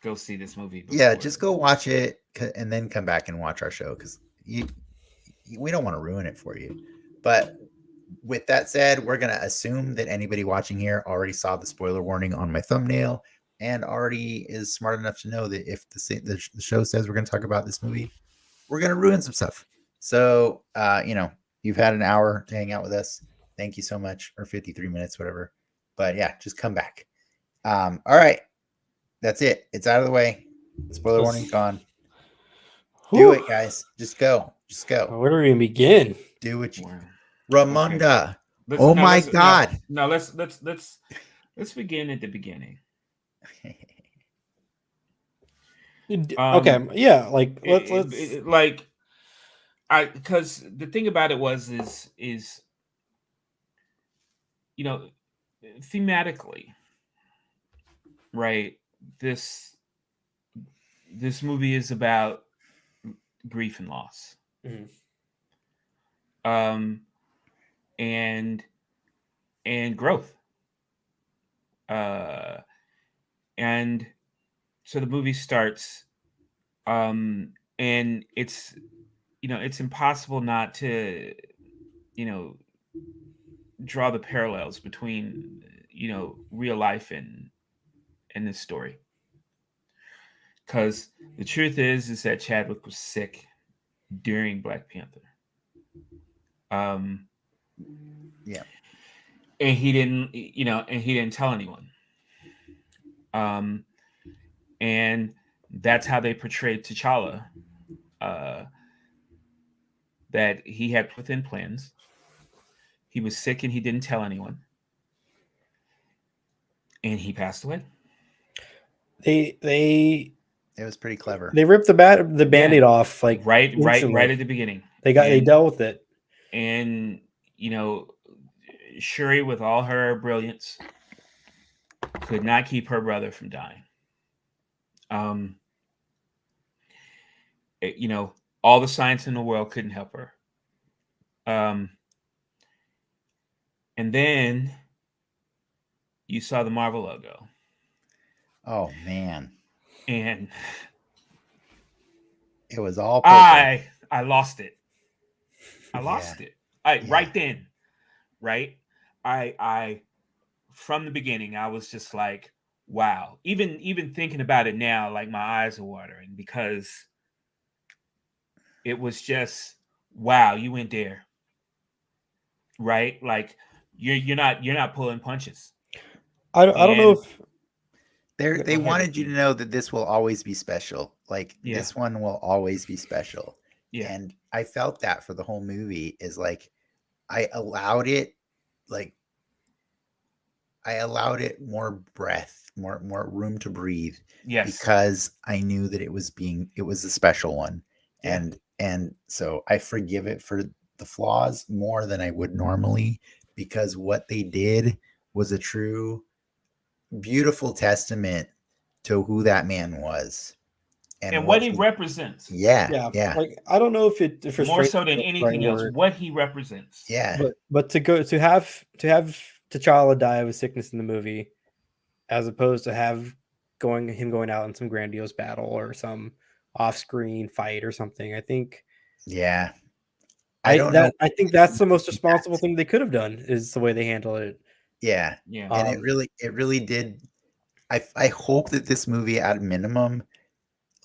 go see this movie. Yeah, just go watch it and then come back and watch our show, because we don't want to ruin it for you. But with that said, we're going to assume that anybody watching here already saw the spoiler warning on my thumbnail and already is smart enough to know that if the show says we're going to talk about this movie, we're going to ruin some stuff. So, you've had an hour to hang out with us. Thank you so much, or 53 minutes, whatever. But yeah, just come back. All right. That's it. It's out of the way. Spoiler warning gone. Do it, guys. Just go. Where do we even begin? Do what you Ramonda. Okay. God. No, let's begin at the beginning. Okay. Yeah. Let's because the thing about it is thematically, right? This movie is about grief and loss. Mm-hmm. And growth. And so the movie starts, and it's impossible not to draw the parallels between real life and this story, because the truth is that Chadwick was sick during Black Panther. Yeah, and he didn't tell anyone. And That's how they portrayed T'Challa. That he had within plans. He was sick and he didn't tell anyone. And he passed away. It was pretty clever. They ripped the Band-Aid off like right at the beginning. They dealt with it. And Shuri, with all her brilliance, could not keep her brother from dying. All the science in the world couldn't help her. And then you saw the Marvel logo. Oh man. And it was all purple. I lost it. I lost it. Right then. Right? I from the beginning, I was just like, wow. Even thinking about it now, like my eyes are watering, because it was just, wow, you went there. Right? Like you're not pulling punches. I don't know if they wanted you to know that this will always be special. Like this one will always be special. Yeah. And I felt that for the whole movie is like I allowed it more breath, more room to breathe. Yes. Because I knew that it was a special one. Yeah. And so I forgive it for the flaws more than I would normally, because what they did was a true beautiful testament to who that man was and what he represents. Yeah. Like I don't know if it's more so than anything else, what he represents. Yeah. But to have T'Challa die of a sickness in the movie, as opposed to him going out in some grandiose battle or some off-screen fight or something, I think. Yeah. I think that's the most responsible thing they could have done, is the way they handled it. Yeah. And it really did. I hope that this movie, at a minimum,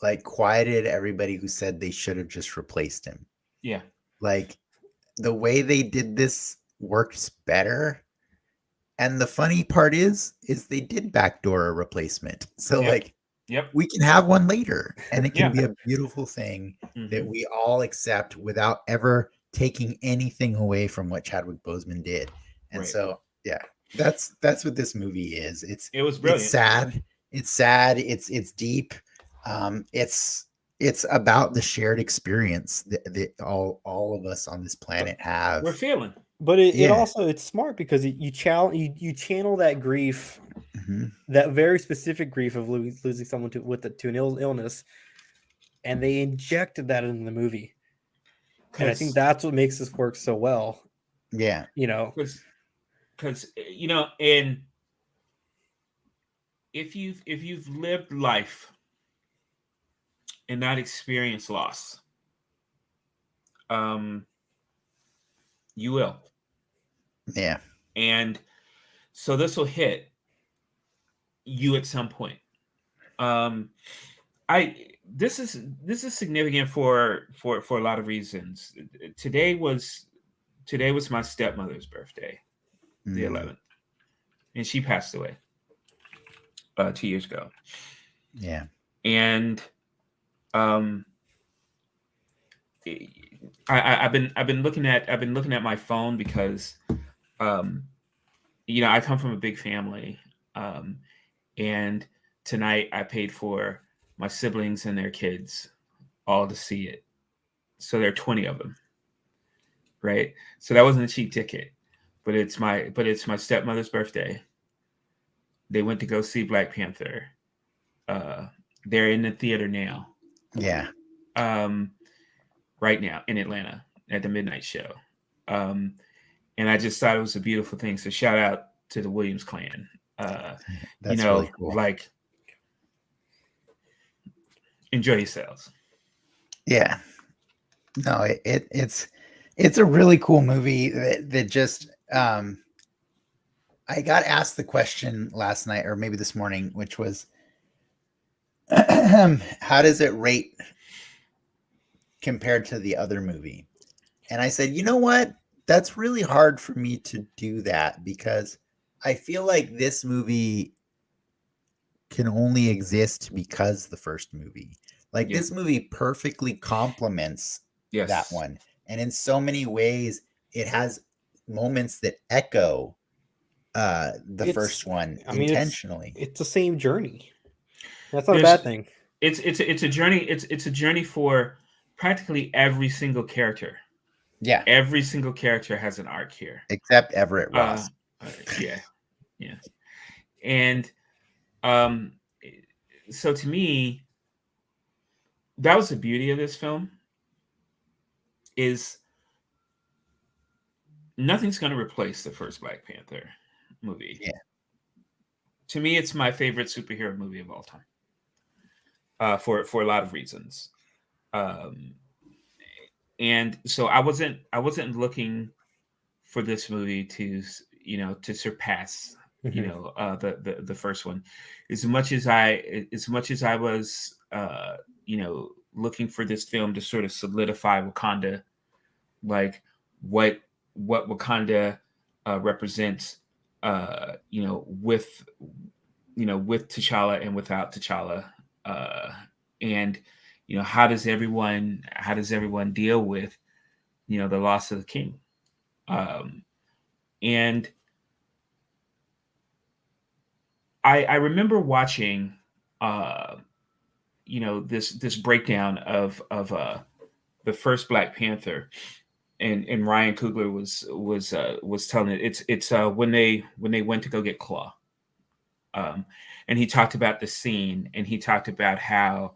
like quieted everybody who said they should have just replaced him. Yeah. Like the way they did this works better. And the funny part is they did backdoor a replacement. So we can have one later, and it can be a beautiful thing that we all accept without ever taking anything away from what Chadwick Boseman did. And so, that's what this movie is. It was brilliant. It's sad. It's deep. It's about the shared experience that all of us on this planet have. We're feeling. But it also, it's smart because you channel that grief, that very specific grief of losing someone to an illness, and they injected that in the movie. And I think that's what makes this work so well. Yeah. Because and if you've lived life and not experienced loss, you will. Yeah. And so this will hit you at some point. This is significant for a lot of reasons. Today was my stepmother's birthday, the 11th, and she passed away 2 years ago. Yeah. And I've been looking at my phone because I come from a big family, and tonight I paid for my siblings and their kids all to see it. So there are 20 of them, right? So that wasn't a cheap ticket, but it's my stepmother's birthday. They went to go see Black Panther. They're in the theater now. Yeah. Right now in Atlanta at the midnight show. And I just thought it was a beautiful thing. So shout out to the Williams clan. That's really cool. Like, enjoy yourselves. Yeah. No, it's a really cool movie that just I got asked the question last night, or maybe this morning, which was how does it rate compared to the other movie? And I said, you know what? That's really hard for me to do that, because I feel like this movie can only exist because the first movie. Like this movie perfectly complements that one. And in so many ways, it has moments that echo the first one intentionally. It's the same journey. That's not a bad thing. It's a journey. It's a journey for practically every single character. Yeah, every single character has an arc here, except Everett Ross. Yeah, and so to me, that was the beauty of this film. Is nothing's going to replace the first Black Panther movie. Yeah. To me, it's my favorite superhero movie of all time. For a lot of reasons. And so I wasn't looking for this movie to surpass the first one. As much as I was looking for this film to sort of solidify Wakanda, like what Wakanda represents, with T'Challa and without T'Challa, and how does everyone deal with the loss of the king, and I remember watching this breakdown of the first Black Panther, and Ryan Coogler was telling it. It's when they went to go get Claw, and he talked about the scene, and he talked about how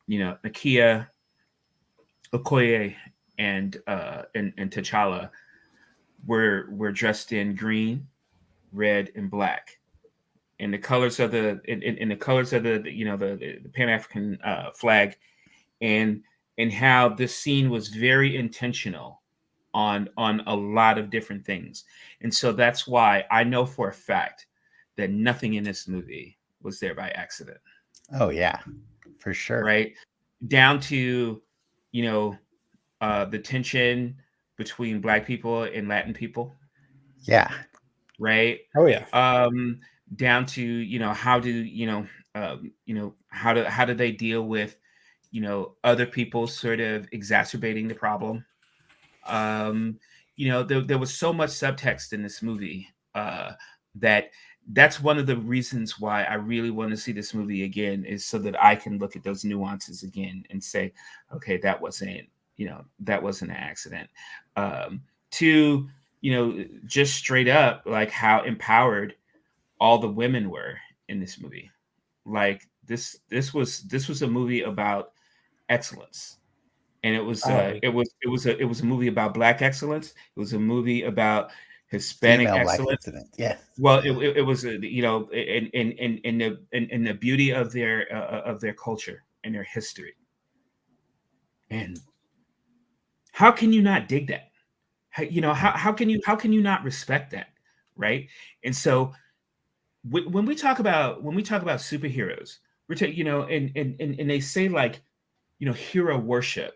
Nakia, Okoye, and T'Challa were dressed in green, red, and black, and the colors of the Pan African flag, and how this scene was very intentional on a lot of different things. And so that's why I know for a fact that nothing in this movie was there by accident. Oh yeah, for sure. Right down to the tension between Black people and Latin people. Yeah. Right. Oh yeah. Down to how do how do they deal with other people sort of exacerbating the problem. There was so much subtext in this movie that's one of the reasons why I really want to see this movie again, is so that I can look at those nuances again and say, okay, that wasn't an accident. To just straight up, like, how empowered all the women were in this movie. Like this was a movie about excellence. And it was a movie about Black excellence. It was a movie about Hispanic Female excellence. Black excellence. Yeah. Well, it was in the beauty of their culture and their history. And how can you not dig that? How can you not respect that, right? And so when we talk about superheroes, we're taking and they say, like, hero worship.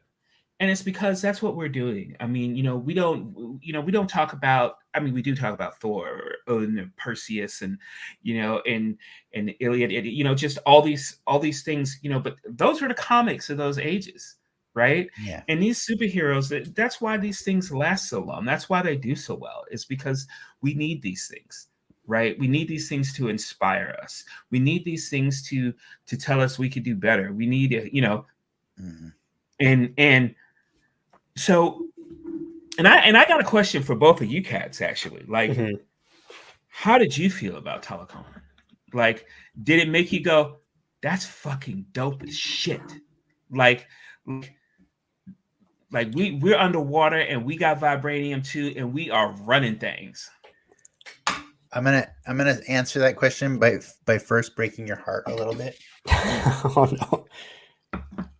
And it's because that's what we're doing. I mean, we don't talk about, I mean, we do talk about Thor or Odin and Perseus and, and Iliad, just all these things, but those were the comics of those ages, right? Yeah. And these superheroes, that's why these things last so long. That's why they do so well. It's because we need these things, right? We need these things to inspire us. We need these things to tell us we could do better. We need, Mm-hmm. And so, and I got a question for both of you cats, actually. Like, how did you feel about Telecom? Like, did it make you go, that's fucking dope as shit? Like we're underwater and we got vibranium too, and we are running things. I'm gonna answer that question by first breaking your heart a little bit. Oh no.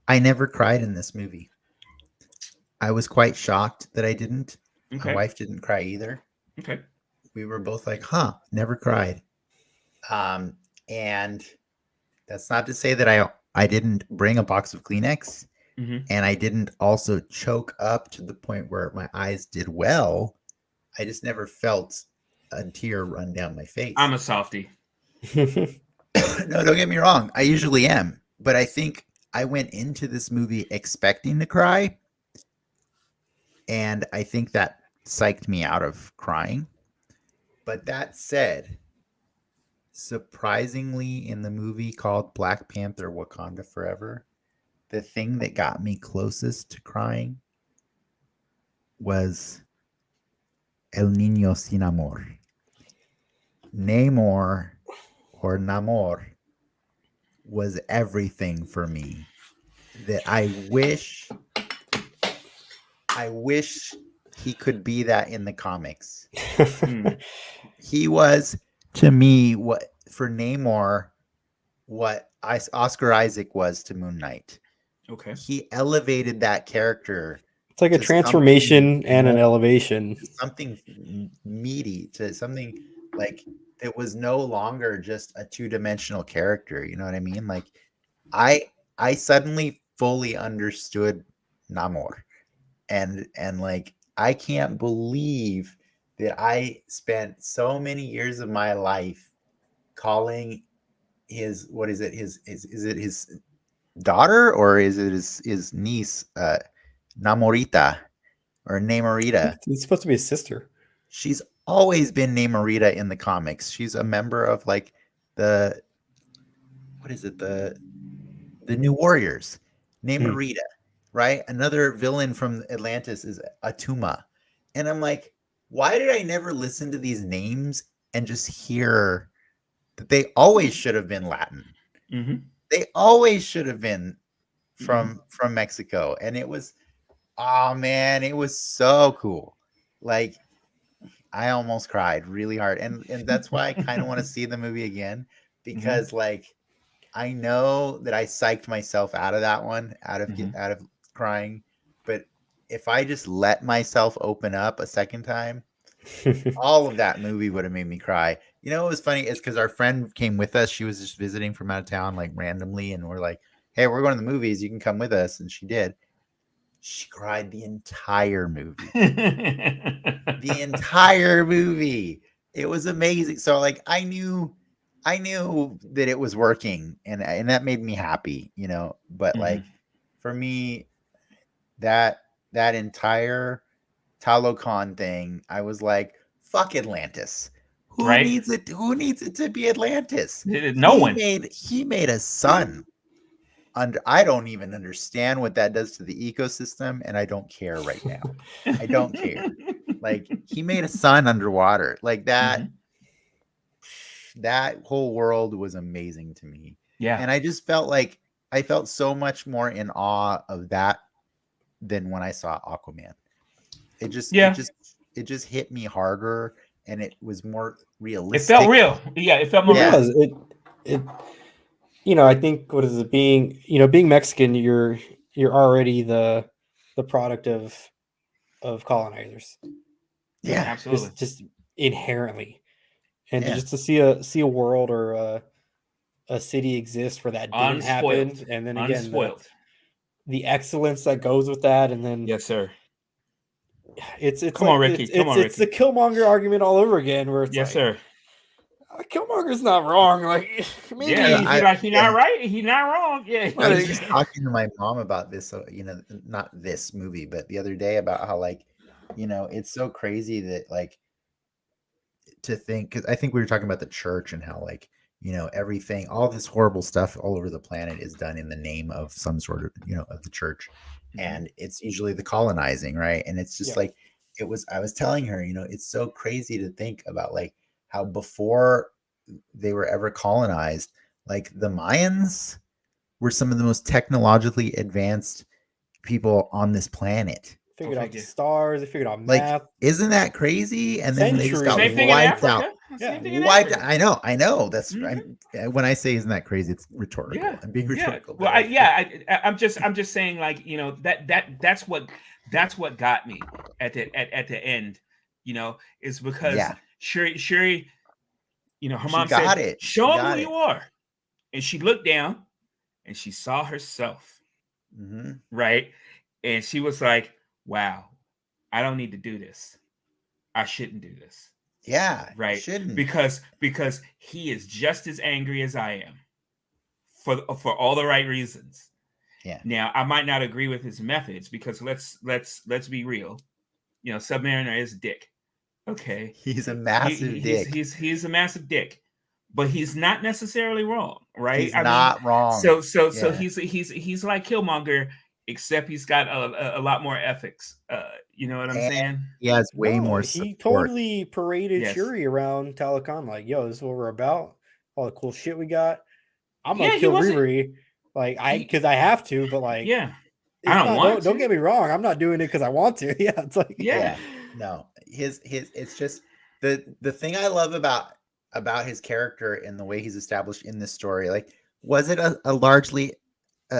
I never cried in this movie. I was quite shocked that I didn't. Okay. My wife didn't cry either. Okay. We were both like, never cried. And that's not to say that I didn't bring a box of Kleenex, and I didn't also choke up to the point where my eyes did well. I just never felt a tear run down my face. I'm a softie. No, don't get me wrong. I usually am, but I think I went into this movie expecting to cry, and I think that psyched me out of crying. But that said, surprisingly, in the movie called Black Panther Wakanda Forever, the thing that got me closest to crying was El Niño Sin Amor. Namor or Namor was everything for me. That I wish he could be that in the comics. He was, to me, what for Namor, what Oscar Isaac was to Moon Knight. Okay. He elevated that character. It's like a transformation and an elevation. Something meaty, to something like it was no longer just a two-dimensional character. You know what I mean? Like I suddenly fully understood Namor. And like I can't believe that I spent so many years of my life calling his, what is it, is it his daughter or is it his niece, Namorita or Namorita? It's supposed to be his sister. She's always been Namorita in the comics. She's a member of like the, what is it, the New Warriors. Namorita, right? Another villain from Atlantis is Atuma. And I'm like, why did I never listen to these names and just hear that they always should have been Latin? Mm-hmm. They always should have been from Mexico. And it was, oh man, it was so cool. Like I almost cried really hard. And that's why I kind of want to see the movie again, because like I know that I psyched myself out of that one, out of crying. But if I just let myself open up a second time, all of that movie would have made me cry. You know what was funny is because our friend came with us. She was just visiting from out of town, like randomly, and we're like, "Hey, we're going to the movies. You can come with us." And she did. She cried the entire movie. The entire movie. It was amazing. So like I knew that it was working, and that made me happy, you know. But like for me, that entire Talocan thing, I was like, fuck Atlantis. Who needs it? Who needs it to be Atlantis? No one. He made a sun. I don't even understand what that does to the ecosystem, and I don't care right now. I don't care. Like he made a sun underwater. Like that. That whole world was amazing to me. Yeah. And I just felt like I felt so much more in awe of that than when I saw Aquaman. It just hit me harder, and it was more realistic. It felt real. Yeah, it felt more real. It you know, I think what is it, being Mexican, you're already the product of colonizers. Yeah, absolutely. Just inherently. And just to see a world or a city exist where that didn't happen, and then again the excellence that goes with that, and then yes, sir. It's come on, Ricky. It's the Killmonger argument all over again, where it's yes, sir. Killmonger's not wrong. Like maybe he's not right. He's not wrong. Yeah. I was just talking to my mom about this. You know, not this movie, but the other day about how like, you know, it's so crazy that like to think, because I think we were talking about the church and how like, you know, everything, all this horrible stuff all over the planet is done in the name of some sort of, you know, of the church. And it's usually the colonizing, right? And it's just like, I was telling her, you know, it's so crazy to think about like how before they were ever colonized, like the Mayans were some of the most technologically advanced people on this planet. Figured out the stars. They figured out math. Like, isn't that crazy? And then they just got wiped out. Wiped. I know. That's when I say, isn't that crazy? It's rhetorical. Yeah. I'm being rhetorical. Well, I'm just saying, like, you know, that's what got me at the end. You know, is because Shuri, you know, her mom said, "Show them who you are," and she looked down and she saw herself, right, and she was like, wow, I don't need to do this. I shouldn't do this. Yeah, right. shouldn't. Because he is just as angry as I am for all the right reasons. Yeah. Now, I might not agree with his methods because let's be real. Submariner is a dick. Okay, he's a massive dick. He's a massive dick, but he's not necessarily wrong, right? He's not wrong. So he's like Killmonger, except he's got a lot more ethics. You know what I'm saying? He has way more support. He totally paraded Shuri around Talokan, like, yo, this is what we're about. All the cool shit we got. I'm gonna kill Riri, like because I have to, but like, yeah, I don't want to. Don't get me wrong, I'm not doing it because I want to. Yeah, it's like no, his it's just the thing I love about his character and the way he's established in this story. Like, was it a largely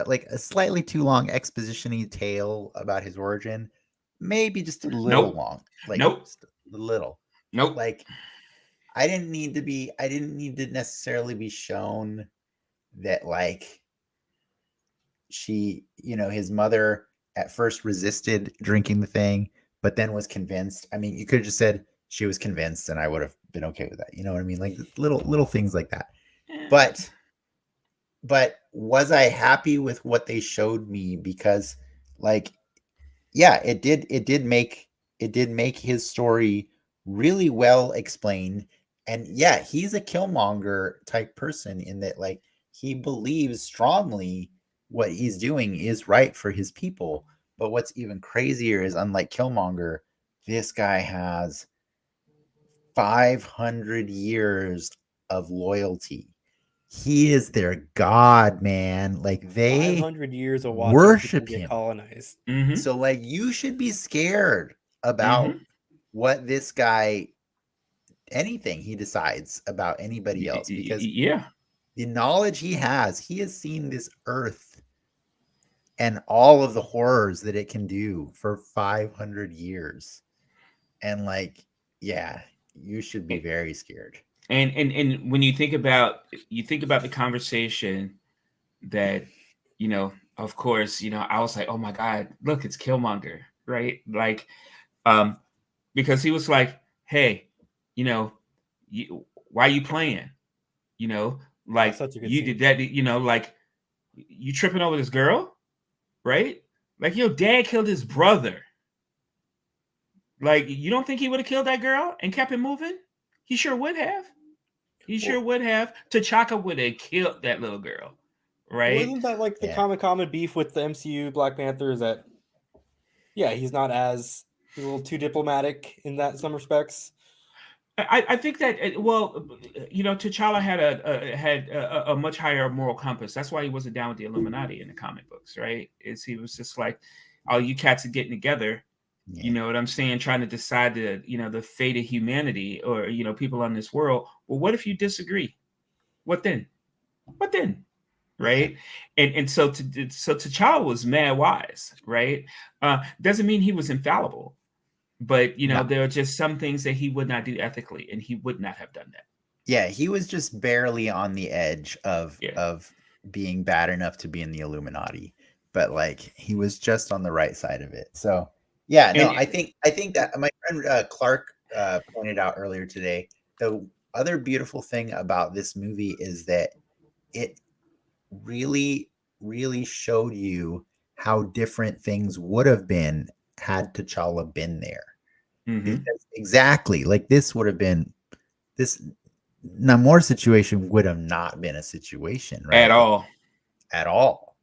like a slightly too long exposition-y tale about his origin? Maybe just a little long. Like, just a little. Like, I didn't need to necessarily be shown that, like, she, his mother at first resisted drinking the thing, but then was convinced. I mean, you could have just said she was convinced and I would have been okay with that. You know what I mean? Like, little things like that. But was I happy with what they showed me? Because, like, yeah, it did make his story really well explained. And yeah, he's a Killmonger type person in that, like, he believes strongly what he's doing is right for his people. But what's even crazier is, unlike Killmonger, this guy has 500 years of loyalty. He is their god, man. Like, they 500 years of worship him. Colonized. Mm-hmm. So, like, you should be scared about what this guy, anything he decides about anybody else, because the knowledge he has seen this earth and all of the horrors that it can do for 500 years. And, like, yeah, you should be very scared. And when you think about the conversation that, of course, I was like, oh my God, look, it's Killmonger, right? Like, because he was like, hey, why are you playing? Like, you did that, like, you tripping over this girl, right? Like, your dad killed his brother. Like, you don't think he would have killed that girl and kept it moving? He sure would have. Sure would have. T'Chaka would have killed that little girl, right? Well, isn't that like the common beef with the MCU Black Panther? Is that, he's not he's a little too diplomatic in some respects. I think that, T'Challa had a much higher moral compass. That's why he wasn't down with the Illuminati in the comic books, right? He was just like, oh, you cats are getting together. Yeah. You know what I'm saying? Trying to decide the fate of humanity, or, people on this world. Well, what if you disagree? What then? Right? And so T'Challa was mad wise, right? Doesn't mean he was infallible, but there are just some things that he would not do ethically, and he would not have done that. Yeah, he was just barely on the edge of being bad enough to be in the Illuminati, but, like, he was just on the right side of it. So yeah, no, I think that my friend Clark pointed out earlier today, the other beautiful thing about this movie is that it really, really showed you how different things would have been had T'Challa been there. Because exactly, like, this Namor situation would have not been a situation, right? At all.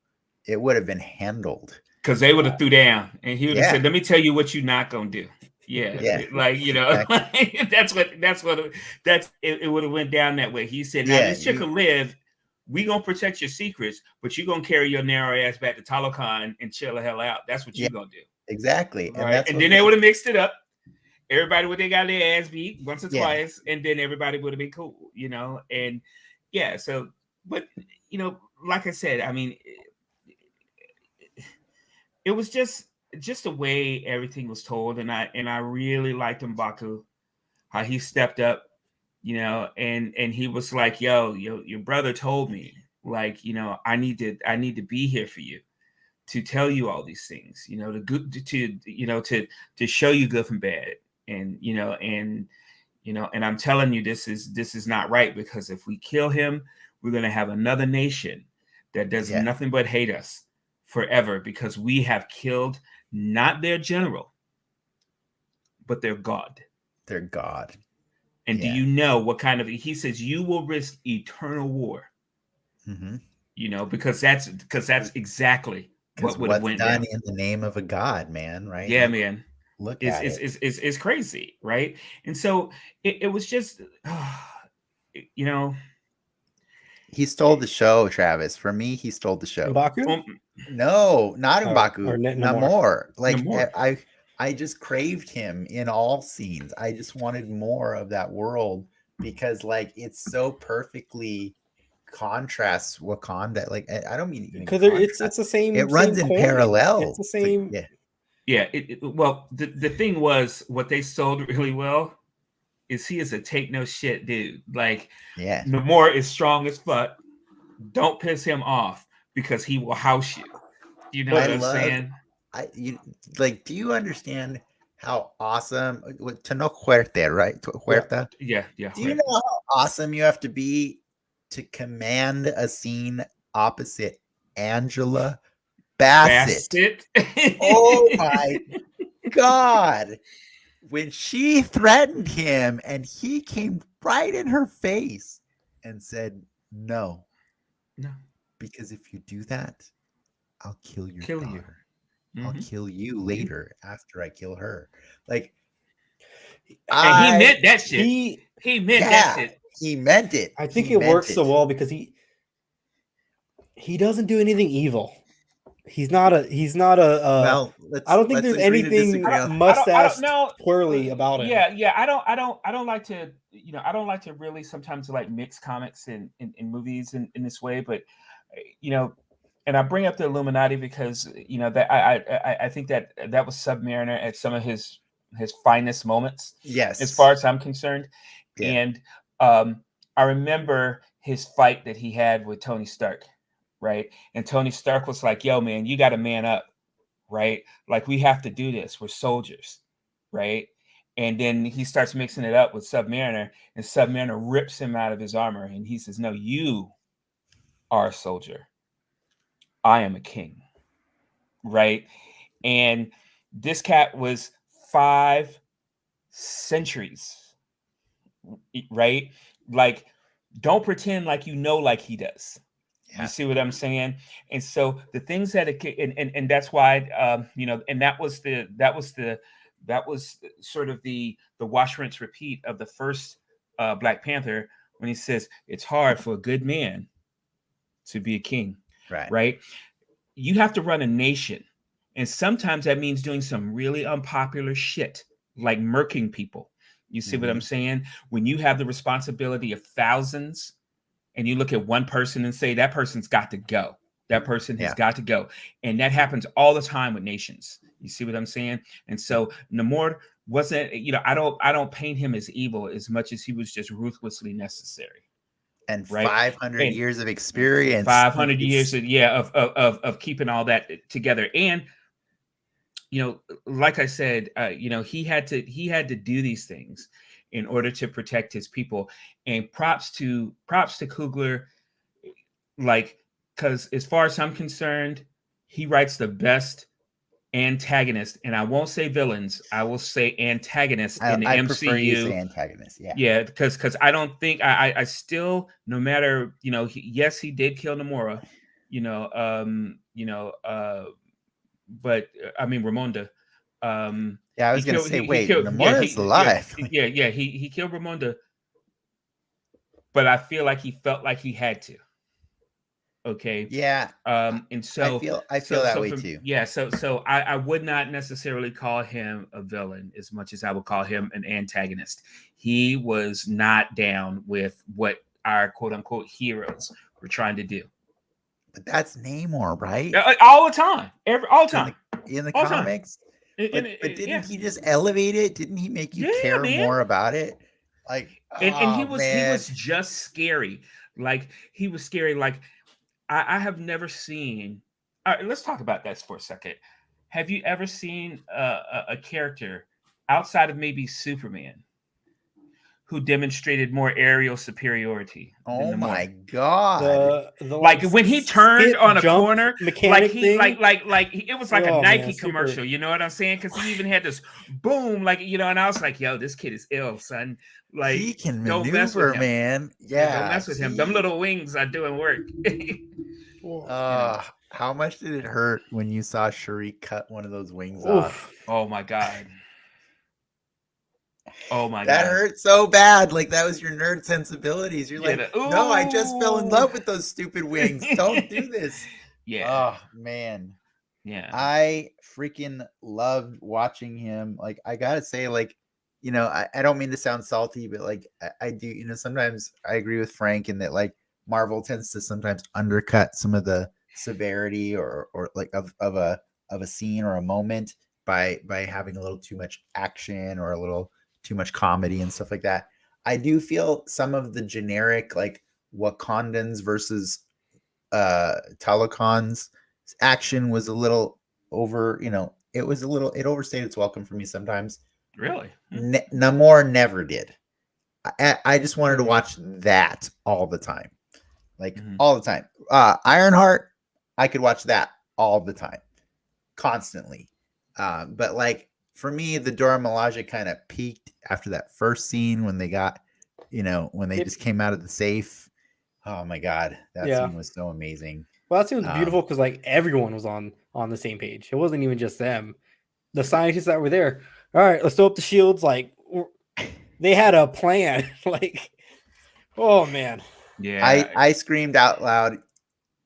It would have been handled. Because they would have threw down, and he would have said, "Let me tell you what you're not gonna do." Like, exactly. that's it would have went down that way. He said, "Now this chick will live. We gonna protect your secrets, but you gonna carry your narrow ass back to Talokan and chill the hell out. That's what you gonna do." Exactly, right? And then they would have mixed it up. Everybody would have got their ass beat once or twice, and then everybody would have been cool, And so, but like I said, I mean, it was just the way everything was told, and I really liked M'Baku, how he stepped up, and he was like, yo, your brother told me, like, I need to be here for you, to tell you all these things, to show you good from bad, and You know, and I'm telling you, this is not right, because if we kill him, we're going to have another nation that does nothing but hate us forever, because we have killed not their general, but their God. Their God. And do you know what kind of, he says, you will risk eternal war. Mm-hmm. You know, because that's exactly what would have went done down in the name of a God, man. Right? Yeah, man. Look at it. It's crazy, right? And so it was just, you know, he stole the show, Travis. For me, he stole the show. M'Baku? No, not M'Baku. Or Namor. Like Namor. I just craved him in all scenes. I just wanted more of that world, because like it's so perfectly contrasts Wakanda. Like I don't mean because it's the same. It runs same in coin. parallel. It's the same. Yeah. Well, the thing was, what they sold really well is he is a take no shit dude. Like, Namor is strong as fuck. Don't piss him off, because he will house you. You know what I'm saying? Do you understand how awesome Teno Huerta, right? Huerta? Yeah. Do you know how awesome you have to be to command a scene opposite Angela Bassett? Oh my God. When she threatened him and he came right in her face and said, no. Because if you do that, I'll kill your daughter. Mm-hmm. I'll kill you later after I kill her. Like, and he meant that shit. He meant that shit. He meant it. I think it works so well because he doesn't do anything evil. He's not a. Well, I don't think there's anything mustache twirly about him. Yeah. I don't like to. You know, I don't like to really sometimes like mix comics and movies in this way. But you know, and I bring up the Illuminati because you know that I think that was Submariner at some of his finest moments. Yes, as far as I'm concerned. Yeah. And I remember his fight that he had with Tony Stark. Right. And Tony Stark was like, yo, man, you got to man up. Right. Like, we have to do this. We're soldiers. Right. And then he starts mixing it up with Submariner, and Submariner rips him out of his armor. And he says, no, you are a soldier. I am a king. Right. And this cat was 5 centuries. Right. Like, don't pretend like you know, like he does. You see what I'm saying? And so the things that and that's why you know, and that was sort of the wash, rinse, repeat of the first Black Panther, when he says it's hard for a good man to be a king. Right? You have to run a nation, and sometimes that means doing some really unpopular shit, like murking people. You see what I'm saying? When you have the responsibility of thousands, and you look at one person and say, that person's got to go. That person has got to go. And that happens all the time with nations. You see what I'm saying? And so Namor wasn't, you know, I don't paint him as evil as much as he was just ruthlessly necessary. And 500 years of experience. 500 years of keeping all that together. And, you know, like I said, you know, he had to do these things in order to protect his people. And props to Coogler, like, because as far as I'm concerned, he writes the best antagonist, and I won't say villains, I will say antagonists in the MCU. Prefer you say antagonist, because I don't think I still, no matter, you know, yes, he did kill Namora, but I mean Ramonda. I was gonna say, wait, Namora's alive. He killed Ramonda, but I feel like he felt like he had to. Okay. Yeah. And so I feel that way too. Yeah. So I would not necessarily call him a villain as much as I would call him an antagonist. He was not down with what our quote unquote heroes were trying to do. But that's Namor, right? All the time. All the time. In the comics. But didn't he just elevate it? Didn't he make you care more about it? Like, and he was just scary. Like, he was scary. Like, I have never seen. All right, let's talk about that for a second. Have you ever seen a character outside of maybe Superman who demonstrated more aerial superiority than Oh my Namor. god! The Like when he turned on a jump corner, mechanic thing. like it was like a Oh, Nike man, super. commercial. You know what I'm saying? Because he even had this boom, like, you know, and I was like, yo, this kid is ill, son. Like, He can don't mess with maneuver, him, man. Yeah, don't mess with him. Them he- little wings are doing work. How much did it hurt when you saw Shuri cut one of those wings Oof. off? Oh my god. Oh my That god. hurt so bad. Like, that was your nerd sensibilities. You're Yeah, like, no, I just fell in ooh. love with those stupid wings. Don't do this. Yeah. Oh man. Yeah. I freaking loved watching him. Like, I gotta say, like, you know, I don't mean to sound salty, but like I do, you know, sometimes I agree with Frank in that, like, Marvel tends to sometimes undercut some of the severity or like of a scene or a moment by having a little too much action or a little too much comedy and stuff like that. I do feel some of the generic, like, Wakandans versus Talocons action was a little over, you know, it overstayed its welcome for me sometimes. Really? Namor never did. I just wanted to watch that all the time. Like, all the time. Ironheart, I could watch that all the time. Constantly. But like, for me, the Dora Milaje kind of peaked after that first scene when they got, you know, when they just came out of the safe. Oh my god, that scene was so amazing. Well, that scene was beautiful because like everyone was on the same page. It wasn't even just them. The scientists that were there. All right, let's throw up the shields. Like, they had a plan. Like, oh man. Yeah. I screamed out loud,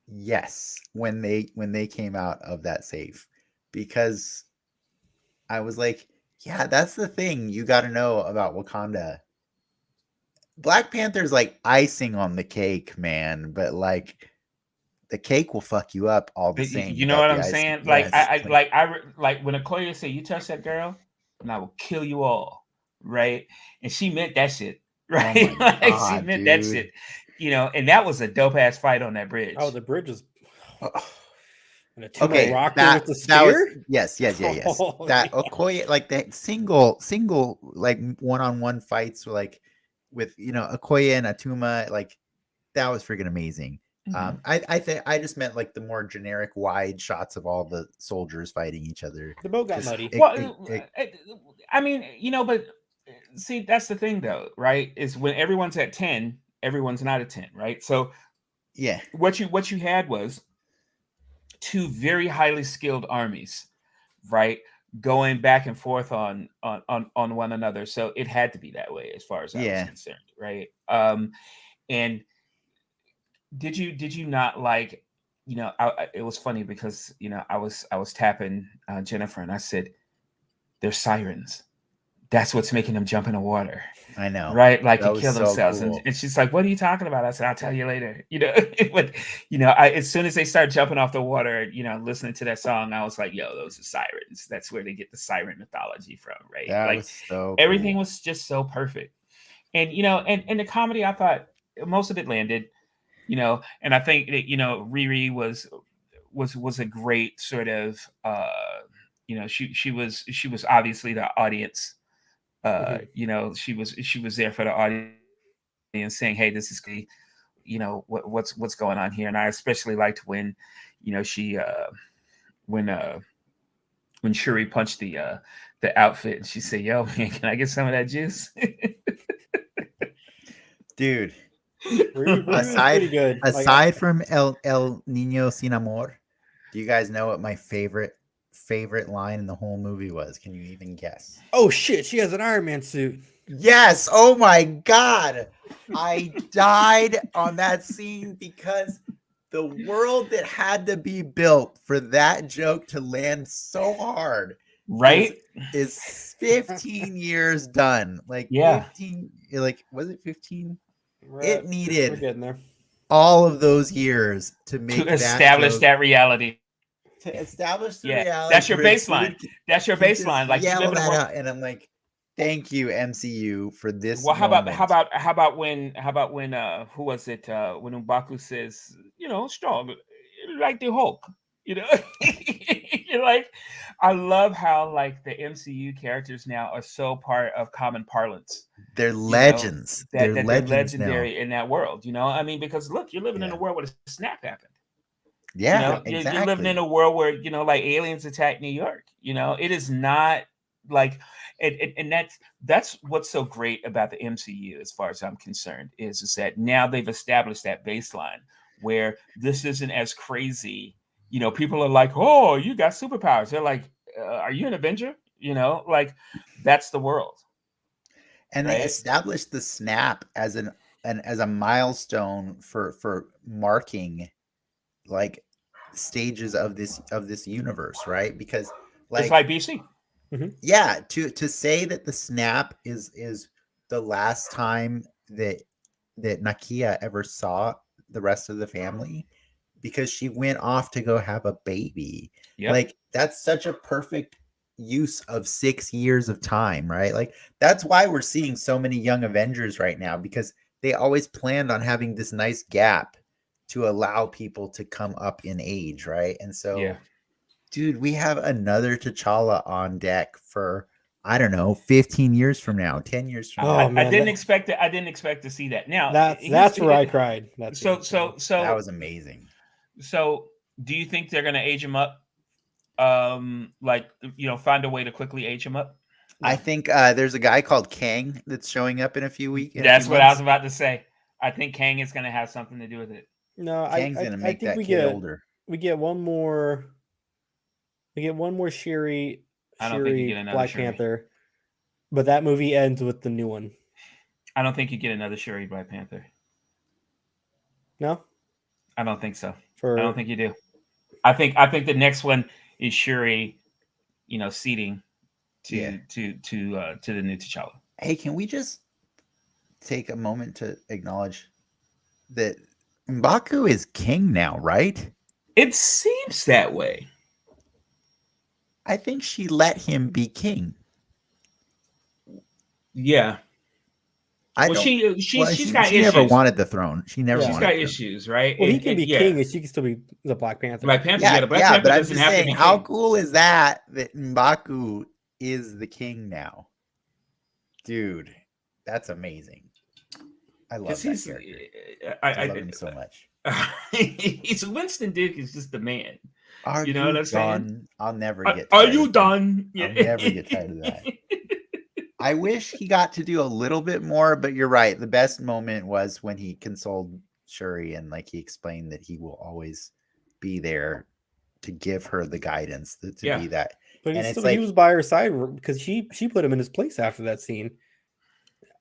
yes, when they came out of that safe, because I was like, yeah, that's the thing you got to know about Wakanda. Black Panther's like icing on the cake, man, but like, the cake will fuck you up all the same. You know what I'm saying? Yes, like when Okoye said, "You touch that girl, and I will kill you all," right? And she meant that shit, right? Oh my God, she meant dude. that shit, you know. And that was a dope ass fight on that bridge. Oh, the bridge was. And a Okay, rocker with the spear. Yes. Oh, That Okoye, like, that single like one-on-one fights, like with, you know, Okoye and Atuma, like, that was freaking amazing. I think I just meant like the more generic wide shots of all the soldiers fighting each other. The boat got muddy. I mean, you know, but see, that's the thing though, right? Is when everyone's at 10, everyone's not at 10, right? So yeah, what you had was two very highly skilled armies, right? Going back and forth on one another. So it had to be that way as far as I was concerned, right? And did you not like, you know, it was funny because, you know, I was tapping Jennifer and I said, "There's sirens. That's what's making them jump in the water." I know, right? Like, that and kill themselves. Cool. And she's like, "What are you talking about?" I said, "I'll tell you later." You know, but you know, as soon as they start jumping off the water, you know, listening to that song, I was like, "Yo, those are sirens. That's where they get the siren mythology from, right?" That like, was so everything cool. was just so perfect. And you know, and the comedy, I thought most of it landed. You know, and I think that, you know, Riri was a great sort of, you know, she was obviously the audience. You know, she was there for the audience saying, "Hey, this is, you know, what's going on here." And I especially liked when, you know, she when Shuri punched the outfit and she said, "Yo, man, can I get some of that juice?" Dude. Good. Aside from El Niño Sin Amor, do you guys know what my favorite line in the whole movie was? Can you even guess? Oh shit, she has an Iron Man suit. Yes. Oh my god. I died on that scene because the world that had to be built for that joke to land so hard, right, is 15 years done. Like, 15, like, was it 15? It needed all of those years to make establish that reality. To establish the reality. That's your baseline. That's your baseline. Like, yell that out, and I'm like, thank you, MCU, for this. Well, how about when who was it? When M'Baku says, you know, strong like the Hulk. You know, you're like, I love how like the MCU characters now are so part of common parlance. They're legends. That They're they're legends now. legendary in that world. You know, I mean, because look, you're living in Yeah. a world where a snap happened. Yeah, You know, exactly. you're living in a world where, you know, like aliens attack New York. You know, it is not like, and that's what's so great about the MCU, as far as I'm concerned, is that now they've established that baseline where this isn't as crazy. You know, people are like, "Oh, you got superpowers." They're like, "Are you an Avenger?" You know, like that's the world. And right? they established the snap as as a milestone for marking like stages of this universe, right? Because It's like BC. Yeah, to say that the snap is the last time that Nakia ever saw the rest of the family, because she went off to go have a baby. Yep. Like that's such a perfect use of 6 years of time, right? Like that's why we're seeing so many young Avengers right now, because they always planned on having this nice gap to allow people to come up in age, right? And so Yeah. dude, we have another T'Challa on deck for, I don't know, 15 years from now, 10 years from now. I didn't expect it. I didn't expect to see that. Now that's where I cried. That's so that was amazing. So, do you think they're going to age him up? Like, you know, find a way to quickly age him up? No. I think there's a guy called Kang that's showing up in a few weeks. That's what I was about to say. I think Kang is going to have something to do with it. No, Kang's going to make that kid older. We get one more. We get one more Shuri. I don't think you get another Black Shuri. Panther, but that movie ends with the new one. I don't think you get another Shuri Black Panther. No, I don't think so. I don't think you do. I think the next one is Shuri, you know, seeding to the new T'Challa. Hey, can we just take a moment to acknowledge that M'Baku is king now, right? It seems that way. I think she let him be king. Yeah. She's got issues. She never wanted the throne. She never. She's got issues, right? Well, he can be king, and she can still be the Black Panther. Black Panther, the Black Panther but I'm doesn't just have saying, to be how king. cool is that M'Baku is the king now, dude? That's amazing. I love that character. I love him so much. He's Winston Duke is just the man. Are you know what I'm saying? I'll never get. Are you done? I'll never get tired of that. I wish he got to do a little bit more, but you're right. The best moment was when he consoled Shuri and like he explained that he will always be there to give her the guidance to be that. But he was by her side because she put him in his place after that scene.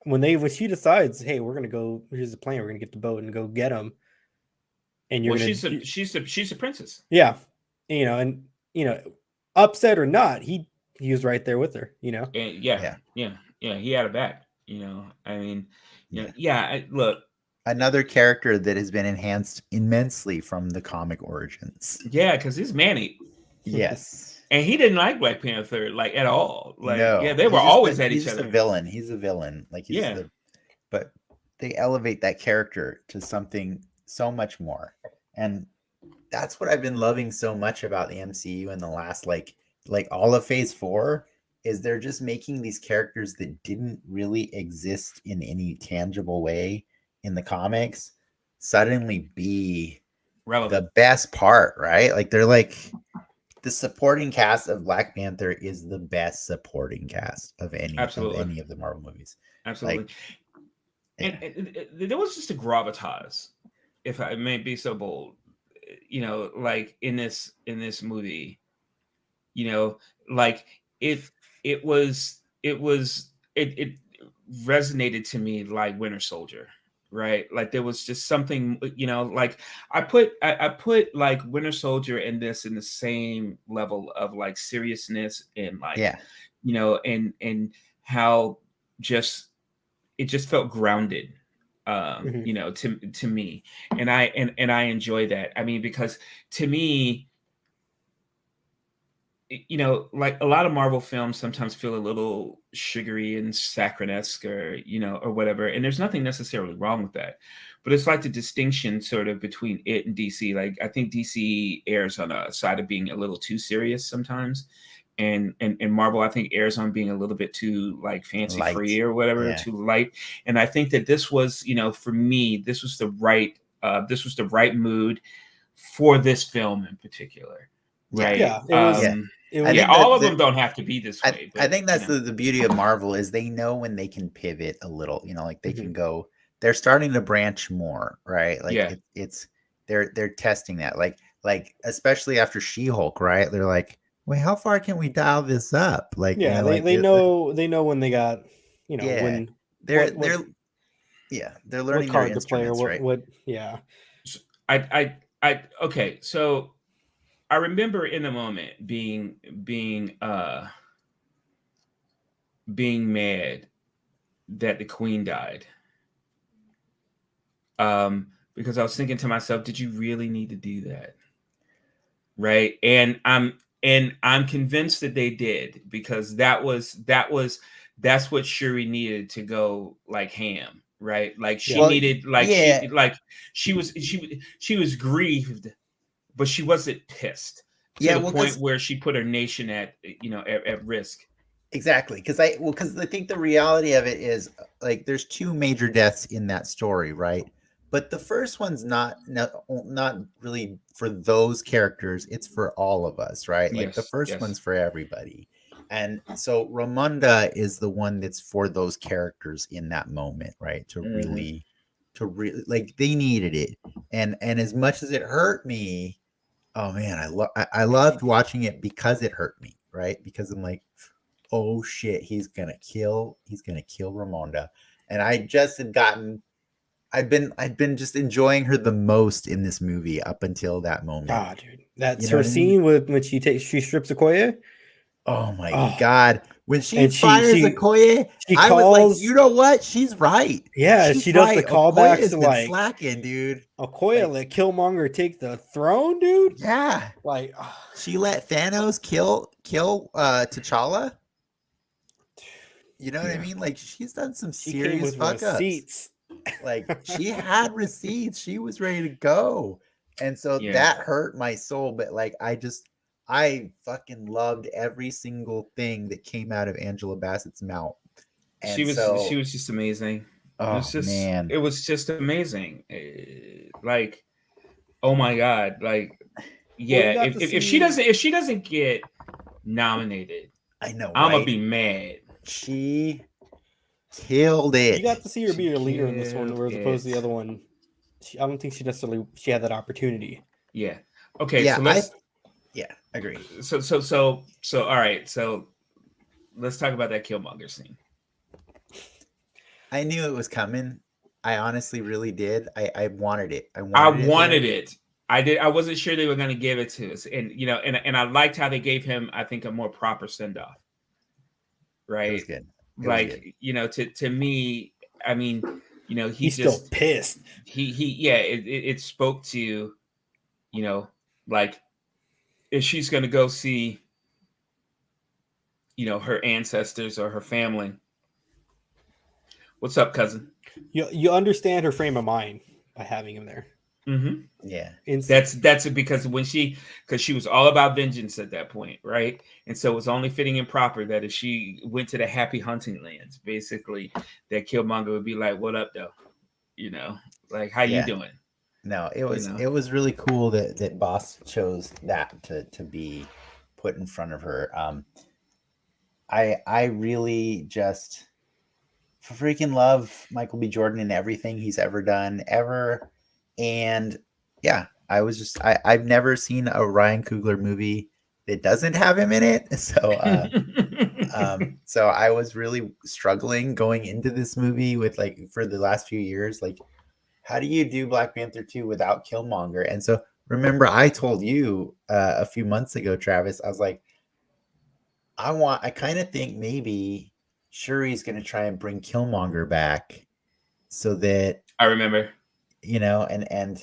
When she decides, hey, we're gonna go. Here's the plan. We're gonna get the boat and go get him. And she's a princess. Yeah, and upset or not, he was right there with her. You know. And He had her back. You know, I mean, look. Another character that has been enhanced immensely from the comic origins. Yeah, because he's man-eat. Yes. And he didn't like Black Panther like at all. Like, no, yeah, they were always at each other. He's a villain. He's a villain. Like, but they elevate that character to something so much more, and that's what I've been loving so much about the MCU in the last like all of Phase 4 is they're just making these characters that didn't really exist in any tangible way in the comics suddenly be relevant. The best part, right? Like they're like. The supporting cast of Black Panther is the best supporting cast of any of the Marvel movies. Absolutely. Like, and there was just a gravitas, if I may be so bold, like in this movie, like it resonated to me like Winter Soldier. Right, like there was just something, like I put like Winter Soldier and this in the same level of like seriousness and like and how it just felt grounded, to me, and I enjoy that. I mean, because to me, like a lot of Marvel films sometimes feel a little sugary and saccharine-esque or whatever. And there's nothing necessarily wrong with that. but it's like the distinction sort of between it and DC. Like I think DC airs on a side of being a little too serious sometimes, and Marvel I think airs on being a little bit too like fancy free or whatever, too light. And I think that this was, for me, this was the right mood for this film in particular. Right. Yeah. All of them don't have to be this way. I think that's the beauty of Marvel is they know when they can pivot a little, like they can go, they're starting to branch more, right? Like they're testing that. Like especially after She-Hulk, right? They're like, wait, how far can we dial this up? Like, they know when they got, when they're learning their card to play instruments, or right? what Okay, so I remember in the moment being mad that the Queen died. Because I was thinking to myself, did you really need to do that? Right. And I'm convinced that they did, because that's what Shuri needed to go like ham. Right. Like she needed, like, she was grieved, but she wasn't pissed to the point where she put her nation at risk. Exactly. Because I think the reality of it is, like, there's two major deaths in that story, right? But the first one's not really for those characters. It's for all of us, right? Like the first one's for everybody. And so Ramonda is the one that's for those characters in that moment, right? To really like, they needed it. And as much as it hurt me, oh man, I loved watching it because it hurt me, right? Because I'm like, oh shit, he's gonna kill Ramonda. And I just had gotten, I'd been just enjoying her the most in this movie up until that moment. Ah, dude, that's her scene when she strips Okoye. Oh my god, when she fires Okoye, I was like, you know what? She's right. Yeah, she does the callbacks to like slacking, dude. Okoye let Killmonger take the throne, dude. Yeah, like she let Thanos kill T'Challa. You know what I mean? Like, she's done some serious fuck ups. Like, she had receipts. She was ready to go. And so that hurt my soul. But like, I fucking loved every single thing that came out of Angela Bassett's mouth. And she was just amazing. Oh, man. It was just amazing. Like, oh my God. Like, yeah, if she doesn't get nominated, I know, I'm gonna be mad. She killed it. You got to see her be a leader in this one, as opposed to the other one. I don't think she had that opportunity. Yeah. Okay. Yeah, so let's. Agree. So all right. So let's talk about that Killmonger scene. I knew it was coming. I honestly really did. I wanted it. I wanted it. I did. I wasn't sure they were going to give it to us, and and I liked how they gave him, I think, a more proper send off. Right. It was good. To me, I mean, he's still pissed. It spoke to, like, if she's going to go see, her ancestors or her family. What's up, cousin? You understand her frame of mind by having him there. Mm-hmm. Yeah, that's it, because she was all about vengeance at that point, right? And so it was only fitting and proper that if she went to the happy hunting lands, basically, that Killmonger would be like, "What up, though? Like, how you doing?" No, it was really cool that Boss chose that to be put in front of her. I really just freaking love Michael B. Jordan and everything he's ever done ever. And yeah, I've never seen a Ryan Coogler movie that doesn't have him in it. So so I was really struggling going into this movie with, like, for the last few years, like, how do you do Black Panther 2 without Killmonger? And so remember, I told you a few months ago, Travis, I was like, I kind of think maybe Shuri's going to try and bring Killmonger back so that I remember. And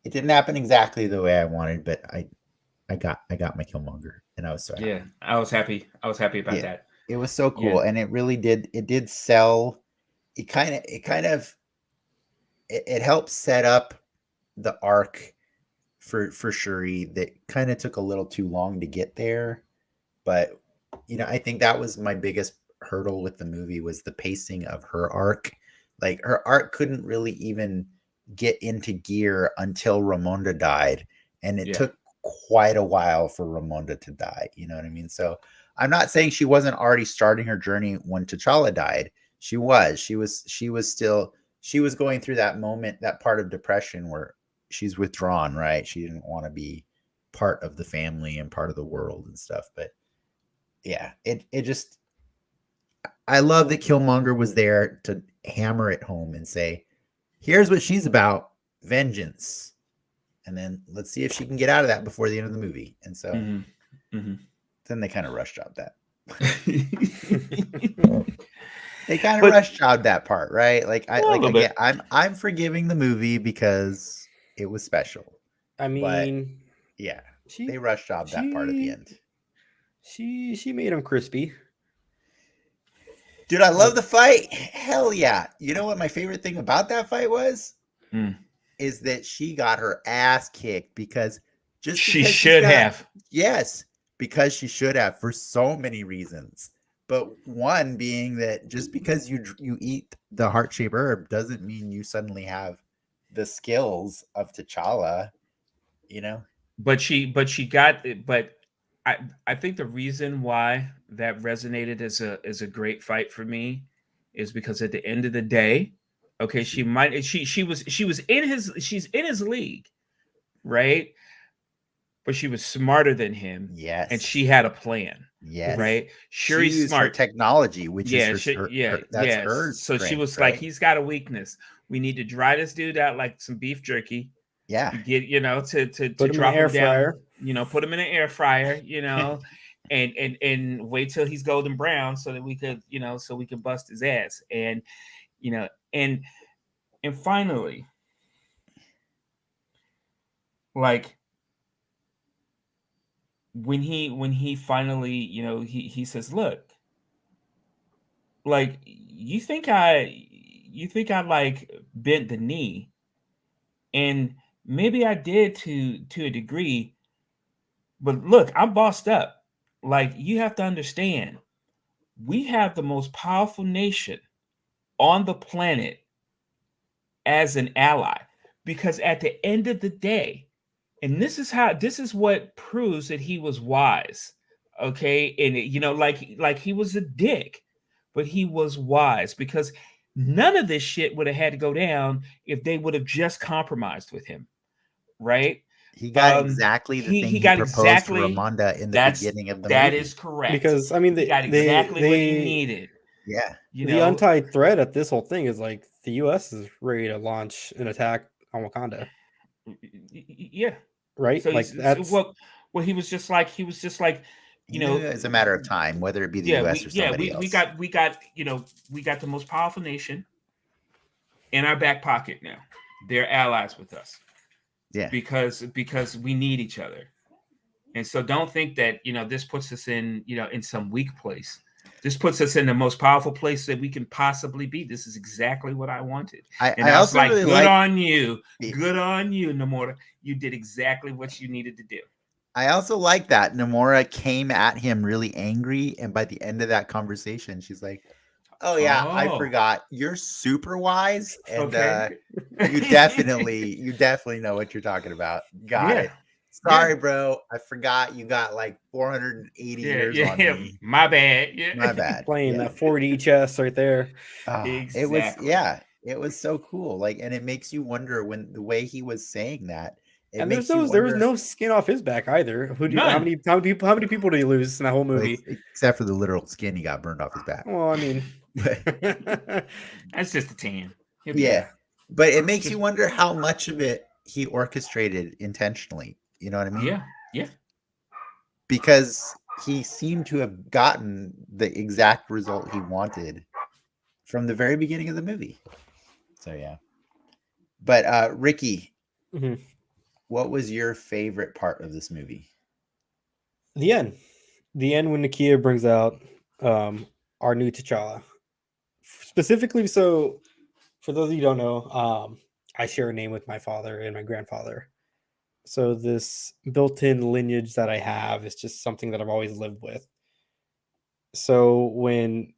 it didn't happen exactly the way I wanted, but I got my Killmonger, and I was so happy. Yeah, I was happy about that. It was so cool, and it really did sell. It kind of it helps set up the arc for Shuri that kind of took a little too long to get there. But I think that was my biggest hurdle with the movie was the pacing of her arc. Like her arc couldn't really even get into gear until Ramonda died, and it took quite a while for Ramonda to die. You know what I mean? So I'm not saying she wasn't already starting her journey when T'Challa died. She was going through that moment, that part of depression where she's withdrawn, right? She didn't want to be part of the family and part of the world and stuff. But yeah, it just, I love that Killmonger was there to hammer it home and say, here's what she's about, vengeance. And then let's see if she can get out of that before the end of the movie. And so then they kind of rush job that. They kind of rush job that part, right? I'm forgiving the movie because it was special. I mean, but yeah, they rush job that part at the end. She made him crispy. Dude, I love the fight. Hell yeah. You know what my favorite thing about that fight was? Is that she got her ass kicked because she should have. Yes, because she should have for so many reasons. But one being that just because you eat the heart-shaped herb doesn't mean you suddenly have the skills of T'Challa, But she got it. But I think the reason why that resonated as a great fight for me is because at the end of the day, okay, she's in his league, right? But she was smarter than him. Yes. And she had a plan. Yes. Right. Shuri's smart. Her technology, which is that's her. So strength, she was right? Like, he's got a weakness. We need to dry this dude out like some beef jerky. Yeah. Get to drop him down. Put him in an air fryer, and wait till he's golden brown so that we could, so we can bust his ass. And and finally, like, when he finally, he says, look, like, you think I like bent the knee, and maybe I did to a degree, but look, I'm bossed up. Like, you have to understand, we have the most powerful nation on the planet as an ally, because at the end of the day, and this is what proves that he was wise, okay? And like he was a dick, but he was wise, because none of this shit would have had to go down if they would have just compromised with him, right? He got exactly the thing he proposed to Ramonda in the beginning of the movie. That is correct. Because I mean, they got exactly what he needed. Yeah. The untied thread at this whole thing is like the U.S. is ready to launch an attack on Wakanda. Yeah. Right. So like that's well, he was just like it's a matter of time, whether it be the U.S. or somebody else. We got the most powerful nation in our back pocket now. They're allies with us. Yeah. Because we need each other. And so don't think that, this puts us in, in some weak place. This puts us in the most powerful place that we can possibly be. This is exactly what I wanted. I also like, really good on you, Namora. You did exactly what you needed to do. I also like that Namora came at him really angry, and by the end of that conversation, she's like, "Oh yeah, I forgot. You're super wise, and you definitely know what you're talking about. Got it. Sorry, bro. I forgot you got like 480 years on me. My bad. Yeah. My bad. Playing that 4D chess right there. Exactly. It was so cool. Like, and it makes you wonder when the way he was saying that. And there was no skin off his back either. How many people did he lose in that whole movie? Except for the literal skin he got burned off his back. Well, I mean, that's just a tan. But it makes you wonder how much of it he orchestrated intentionally. You know what I mean? Yeah. Because he seemed to have gotten the exact result he wanted from the very beginning of the movie. So yeah. But Ricky, what was your favorite part of this movie? The end when Nakia brings out our new T'Challa. Specifically, so for those of you who don't know, I share a name with my father and my grandfather. So this built-in lineage that I have is just something that I've always lived with. So when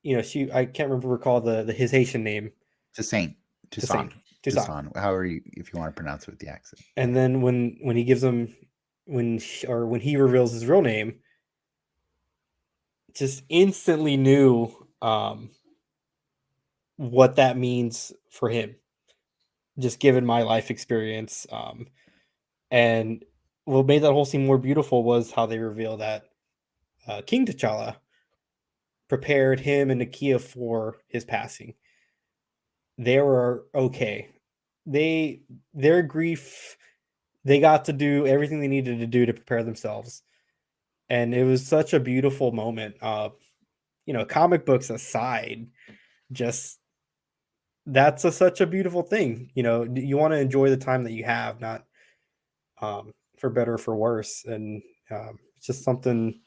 I can't recall the his Haitian name. Toussaint. Toussaint. Toussaint. However if you want to pronounce it with the accent. And then when he gives him when he reveals his real name, just instantly knew what that means for him, just given my life experience. And what made that whole scene more beautiful was how they reveal that King T'Challa prepared him and Nakia for his passing. They were okay. Their grief, they got to do everything they needed to do to prepare themselves. And it was such a beautiful moment. Comic books aside, just that's such a beautiful thing. You want to enjoy the time that you have, not for better or for worse. And it's just something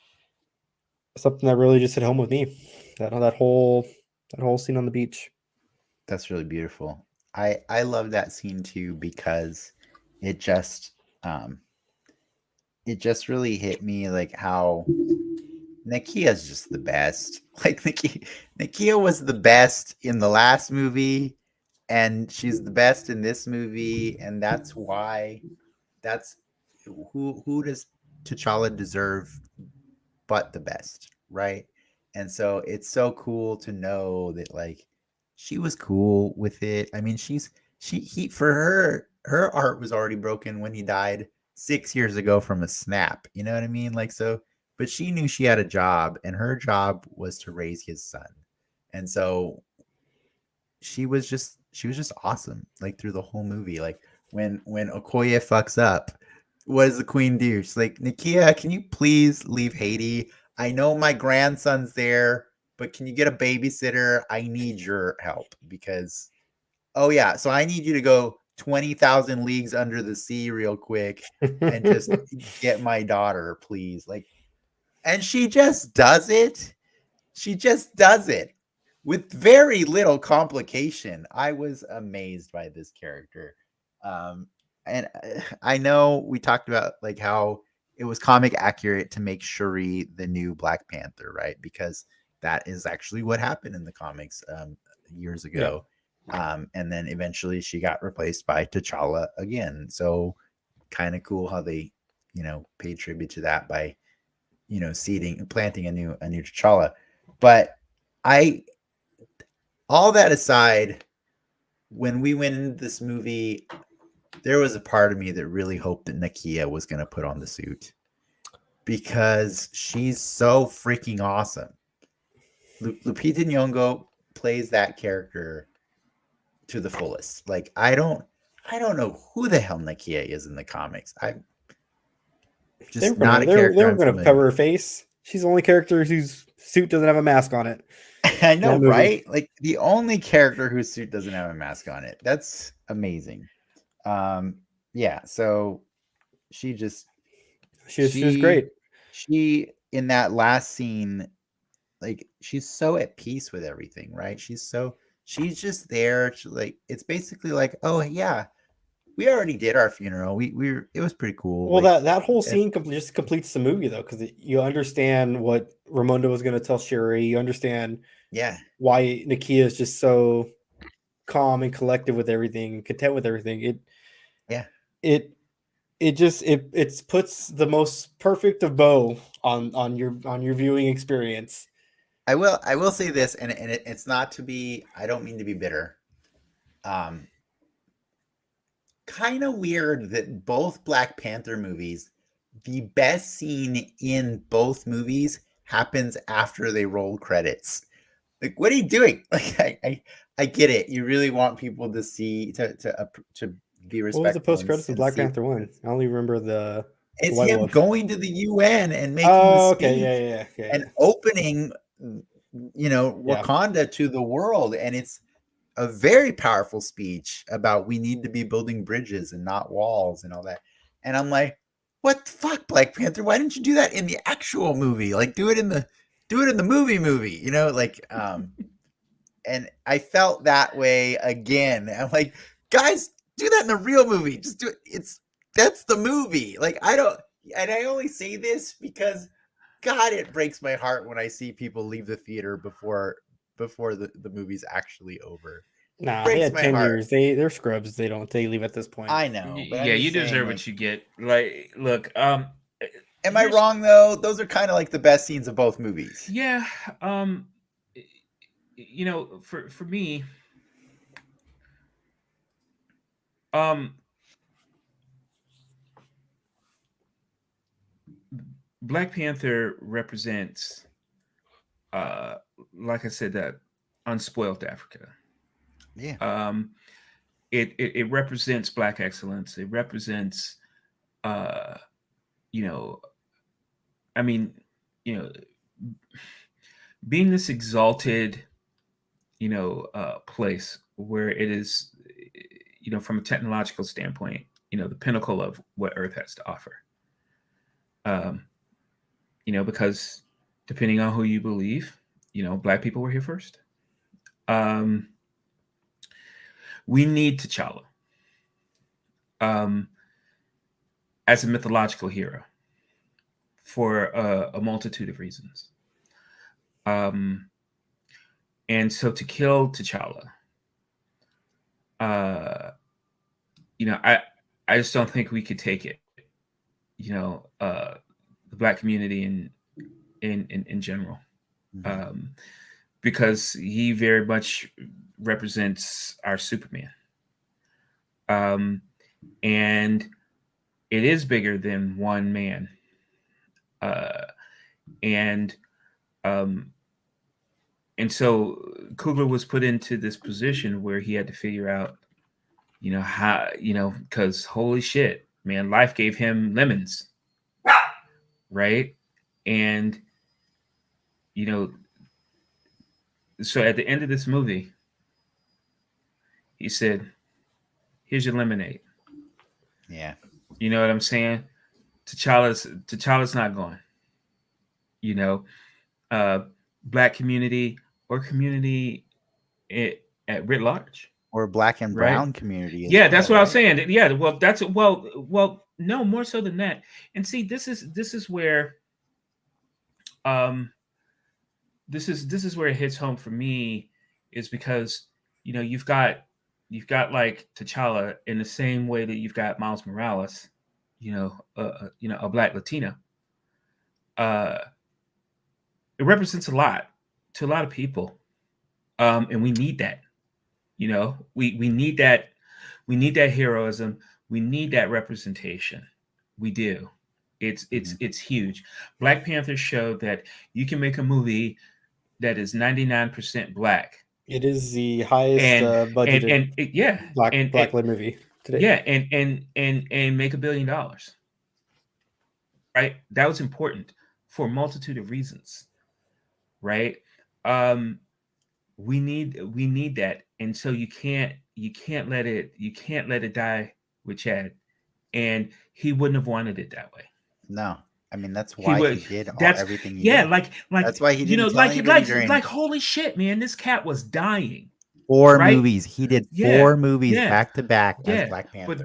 that really just hit home with me. That whole scene on the beach. That's really beautiful. I love that scene too because it just really hit me like how Nakia's just the best. Like Nakia was the best in the last movie, and she's the best in this movie, and that's why who does T'Challa deserve but the best, right? And so it's so cool to know that like she was cool with it. I mean, for her heart was already broken when he died 6 years ago from a snap. You know what I mean? Like so, but she knew she had a job, and her job was to raise his son. And so she was just awesome, like through the whole movie. Like when Okoye fucks up, what does the queen do? She's like, Nakia, can you please leave Haiti? I know my grandson's there, but can you get a babysitter? I need your help because, oh yeah, so I need you to go 20,000 leagues under the sea real quick and just get my daughter, please. Like, and she just does it. She just does it with very little complication. I was amazed by this character. And I know we talked about like how it was comic accurate to make Shuri the new Black Panther, right? Because that is actually what happened in the comics years ago. Yeah. And then eventually she got replaced by T'Challa again. So kind of cool how they, paid tribute to that by, planting a new T'Challa. But all that aside, when we went into this movie, there was a part of me that really hoped that Nakia was going to put on the suit because she's so freaking awesome. Lupita Nyong'o plays that character to the fullest. Like I don't know who the hell Nakia is in the comics. I'm just not a character. They were going to cover her face. She's the only character whose suit doesn't have a mask on it. I know, right? Like the only character whose suit doesn't have a mask on it. That's amazing. Yeah, so she was great. She in that last scene, like she's so at peace with everything, right? She's just there to like, it's basically like, oh yeah, we already did our funeral. It was pretty cool. Well, like, that whole scene just completes the movie though, because you understand what Ramonda was going to tell Shuri. You understand, why Nakia is just so calm and collected with everything, content with everything. It puts the most perfect of bow on your viewing experience. I will say this, and it's not to be. I don't mean to be bitter. Kind of weird that both Black Panther movies, the best scene in both movies happens after they roll credits. Like, what are you doing? Like, I get it. You really want people to see to be respectful. What was the post credits of Black Panther 1? I only remember it's him going to the UN and making the speech and opening, Wakanda to the world, and it's a very powerful speech about we need to be building bridges and not walls and all that. And I'm like, what the fuck, Black Panther? Why didn't you do that in the actual movie? Like, do it in the movie, and I felt that way again. I'm like, guys, Do that in the real movie. Just do it. That's the movie. Like I don't, and I only say this because God, it breaks my heart when I see people leave the theater before the movie's actually over. Nah, they Breaks had my 10 heart. years. They're scrubs. They leave at this point. I know, but Yeah, I'm you just saying, deserve like, what you get. Like, look, am I here's wrong though? Those are kind of like the best scenes of both movies. yeah, you know, for me, um, Black Panther represents, uh, like I said, that unspoiled Africa. Yeah. Um, it represents Black excellence. It represents, uh, you know, I mean, you know, being this exalted, place where it is, from a technological standpoint, the pinnacle of what Earth has to offer. Um, because depending on who you believe, Black people were here first. Um, we need T'Challa um, as a mythological hero for a multitude of reasons. Um, and so to kill T'Challa, uh, I just don't think we could take it. The Black community in general, um, because he very much represents our Superman, and it is bigger than one man, and um, and so Coogler was put into this position where he had to figure out, how, because holy shit, man, life gave him lemons, right? And so at the end of this movie, he said, "Here's your lemonade." Yeah. You know what I'm saying? T'Challa's not going. Uh, Black community or community at writ large, Or Black and right? brown community. Yeah, that's what I was right? saying. Yeah, well, no, more so than that. And see, this is where, this is where it hits home for me, is because you've got like T'Challa in the same way that you've got Miles Morales, a Black Latino. It represents a lot to a lot of people, and we need that. We need that. We need that heroism. We need that representation. We do. It's huge. Black Panther showed that you can make a movie that is 99% Black. It is the highest budgeted Black-led movie today. Yeah, and make $1 billion. Right? That was important for a multitude of reasons. Right? We need that, and so you can't let it die with Chad, and he wouldn't have wanted it that way. No. I mean, that's why he did everything he did. Like that's why he didn't tell like during holy shit, man, this cat was dying. 4 right? movies. He did 4 movies back to back as Black Panther.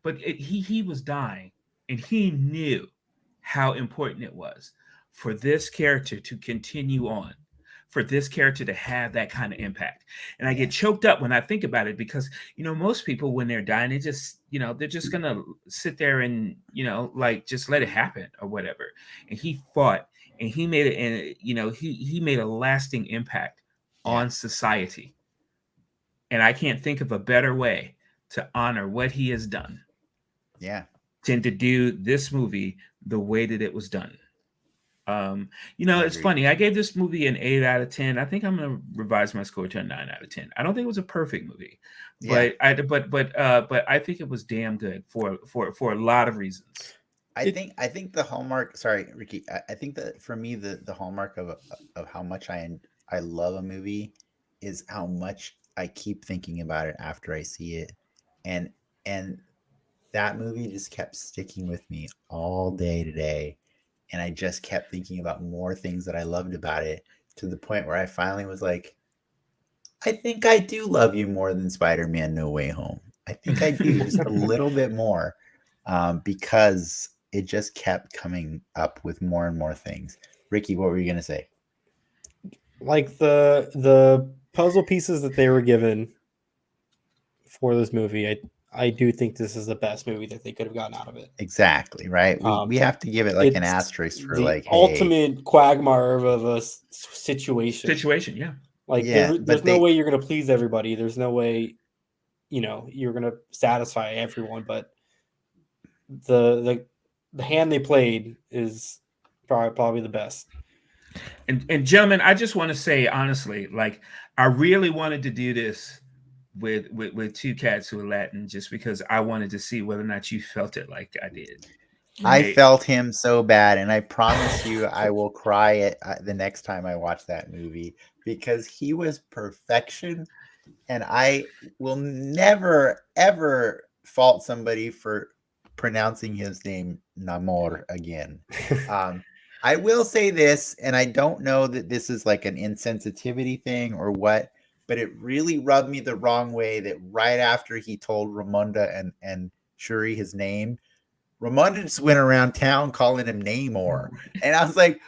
But he was dying, and he knew how important it was for this character to continue on, for this character to have that kind of impact. And I get choked up when I think about it, because most people, when they're dying, they just they're just gonna sit there and like just let it happen or whatever. And he fought, and he made it, and he made a lasting impact on society. And I can't think of a better way to honor what he has done. Yeah. Than to do this movie the way that it was done. It's funny. I gave this movie an 8 out of 10. I think I'm going to revise my score to a 9 out of 10. I don't think it was a perfect movie, but I think it was damn good for a lot of reasons. I think the hallmark. Sorry, Ricky. I think that for me, the hallmark of how much I love a movie is how much I keep thinking about it after I see it, and that movie just kept sticking with me all day today. And I just kept thinking about more things that I loved about it, to the point where I finally was like, I think I do love you more than Spider-Man No Way Home. I think I do just a little bit more, because it just kept coming up with more and more things. Ricky, what were you gonna say? Like the puzzle pieces that they were given for this movie, I do think this is the best movie that they could have gotten out of it. Exactly, right? We have to give it like an It's asterisk for the like, hey, ultimate quagmire of a situation. Yeah. Like yeah, there's no way you're gonna please everybody. There's no way, you're gonna satisfy everyone. But the hand they played is probably the best. And gentlemen, I just want to say honestly, like I really wanted to do this with two cats who are Latin, just because I wanted to see whether or not you felt it like I did. I felt him so bad, and I promise you, I will cry the next time I watch that movie, because he was perfection, and I will never ever fault somebody for pronouncing his name Namor again. I will say this, and I don't know that this is like an insensitivity thing or what, but it really rubbed me the wrong way that right after he told Ramonda and Shuri his name, Ramonda just went around town calling him Namor. And I was like,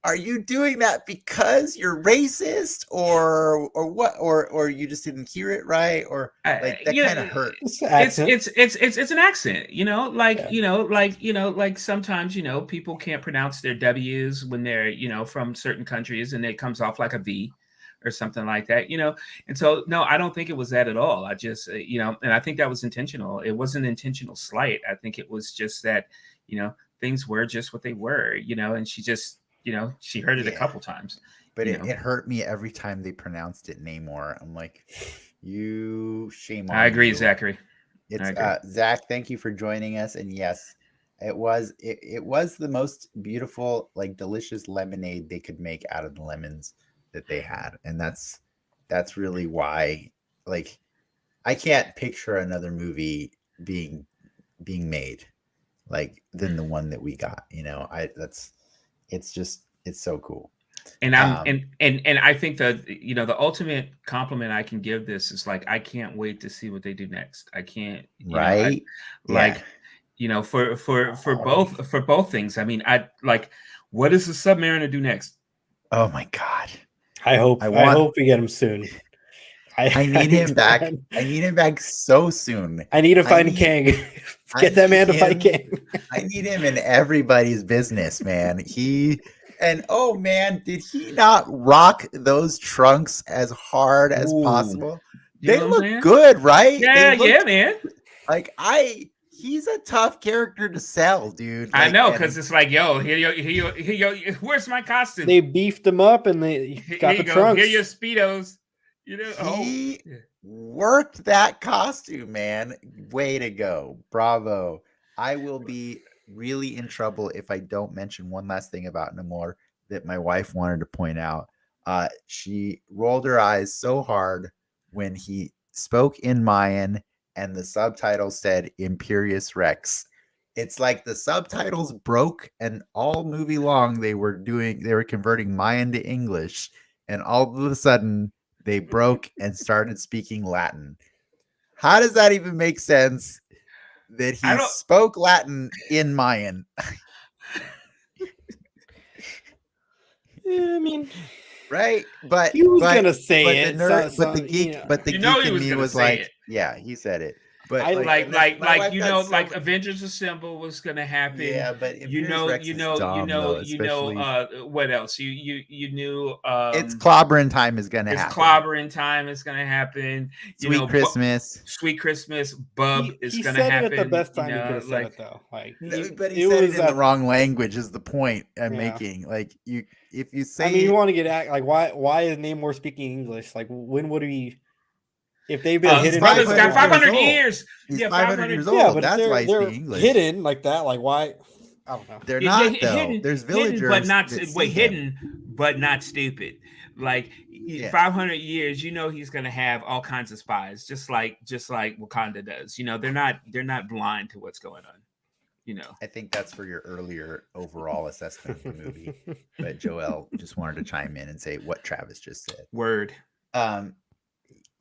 are you doing that because you're racist or what? Or you just didn't hear it right? Or like that kind of hurt. It's an accent, like sometimes, people can't pronounce their W's when they're, from certain countries, and it comes off like a V or something like that, and so no, I don't think it was that at all. I just and I think that was intentional. It wasn't intentional slight. I think it was just that things were just what they were, and she just she heard it a couple times, but it hurt me every time they pronounced it Namor. I'm like, you, shame on you. I agree, Zachary. It's Zach, thank you for joining us. And yes, it was the most beautiful, like delicious lemonade they could make out of the lemons that they had. And that's really why, like, I can't picture another movie being made like than the one that we got. It's so cool. And and I think that the ultimate compliment I can give this is like, I can't wait to see what they do next. I can't, for both things. I mean, I like, what does the Submariner do next? Oh my God. I hope we get him soon. I need him back. I need him back so soon. I need to find Kang. Get that man to fight Kang. I need him in everybody's business, man. Oh man, did he not rock those trunks as hard as possible? They look good, right? Yeah, man. Like he's a tough character to sell, dude. I know, because it's like, yo, here, where's my costume? They beefed him up and they got the trunks. Here your Speedos. He worked that costume, man. Way to go. Bravo. I will be really in trouble if I don't mention one last thing about Namor that my wife wanted to point out. She rolled her eyes so hard when he spoke in Mayan and the subtitles said Imperious Rex. It's like the subtitles broke, and all movie long they were converting Mayan to English, and all of a sudden they broke and started speaking Latin. How does that even make sense that he spoke Latin in Mayan? Yeah, I mean, right? But he was gonna say it. The geek in me was like, yeah, he said it. But like Avengers Assemble was gonna happen. Yeah, but what else? You knew it's clobbering time is gonna happen. Clobbering time is gonna happen. Sweet Christmas, Bub is gonna happen. He said it at the best time he could have said it though. Like, but he said it in the wrong language is the point I'm making. Like if you say, I mean, you want to get like why is Namor speaking English? Like when would he? If they've been hidden, brother's got 500 years. He's 500 years old. Yeah, but that's why they're he's speaking English. Hidden like that. Like why? I don't know. They're not though. Hidden, there's villagers, but not hidden, but not stupid. Like 500 years, he's gonna have all kinds of spies, just like Wakanda does. They're not blind to what's going on. I think that's for your earlier overall assessment of the movie. But Joel just wanted to chime in and say what Travis just said. Word.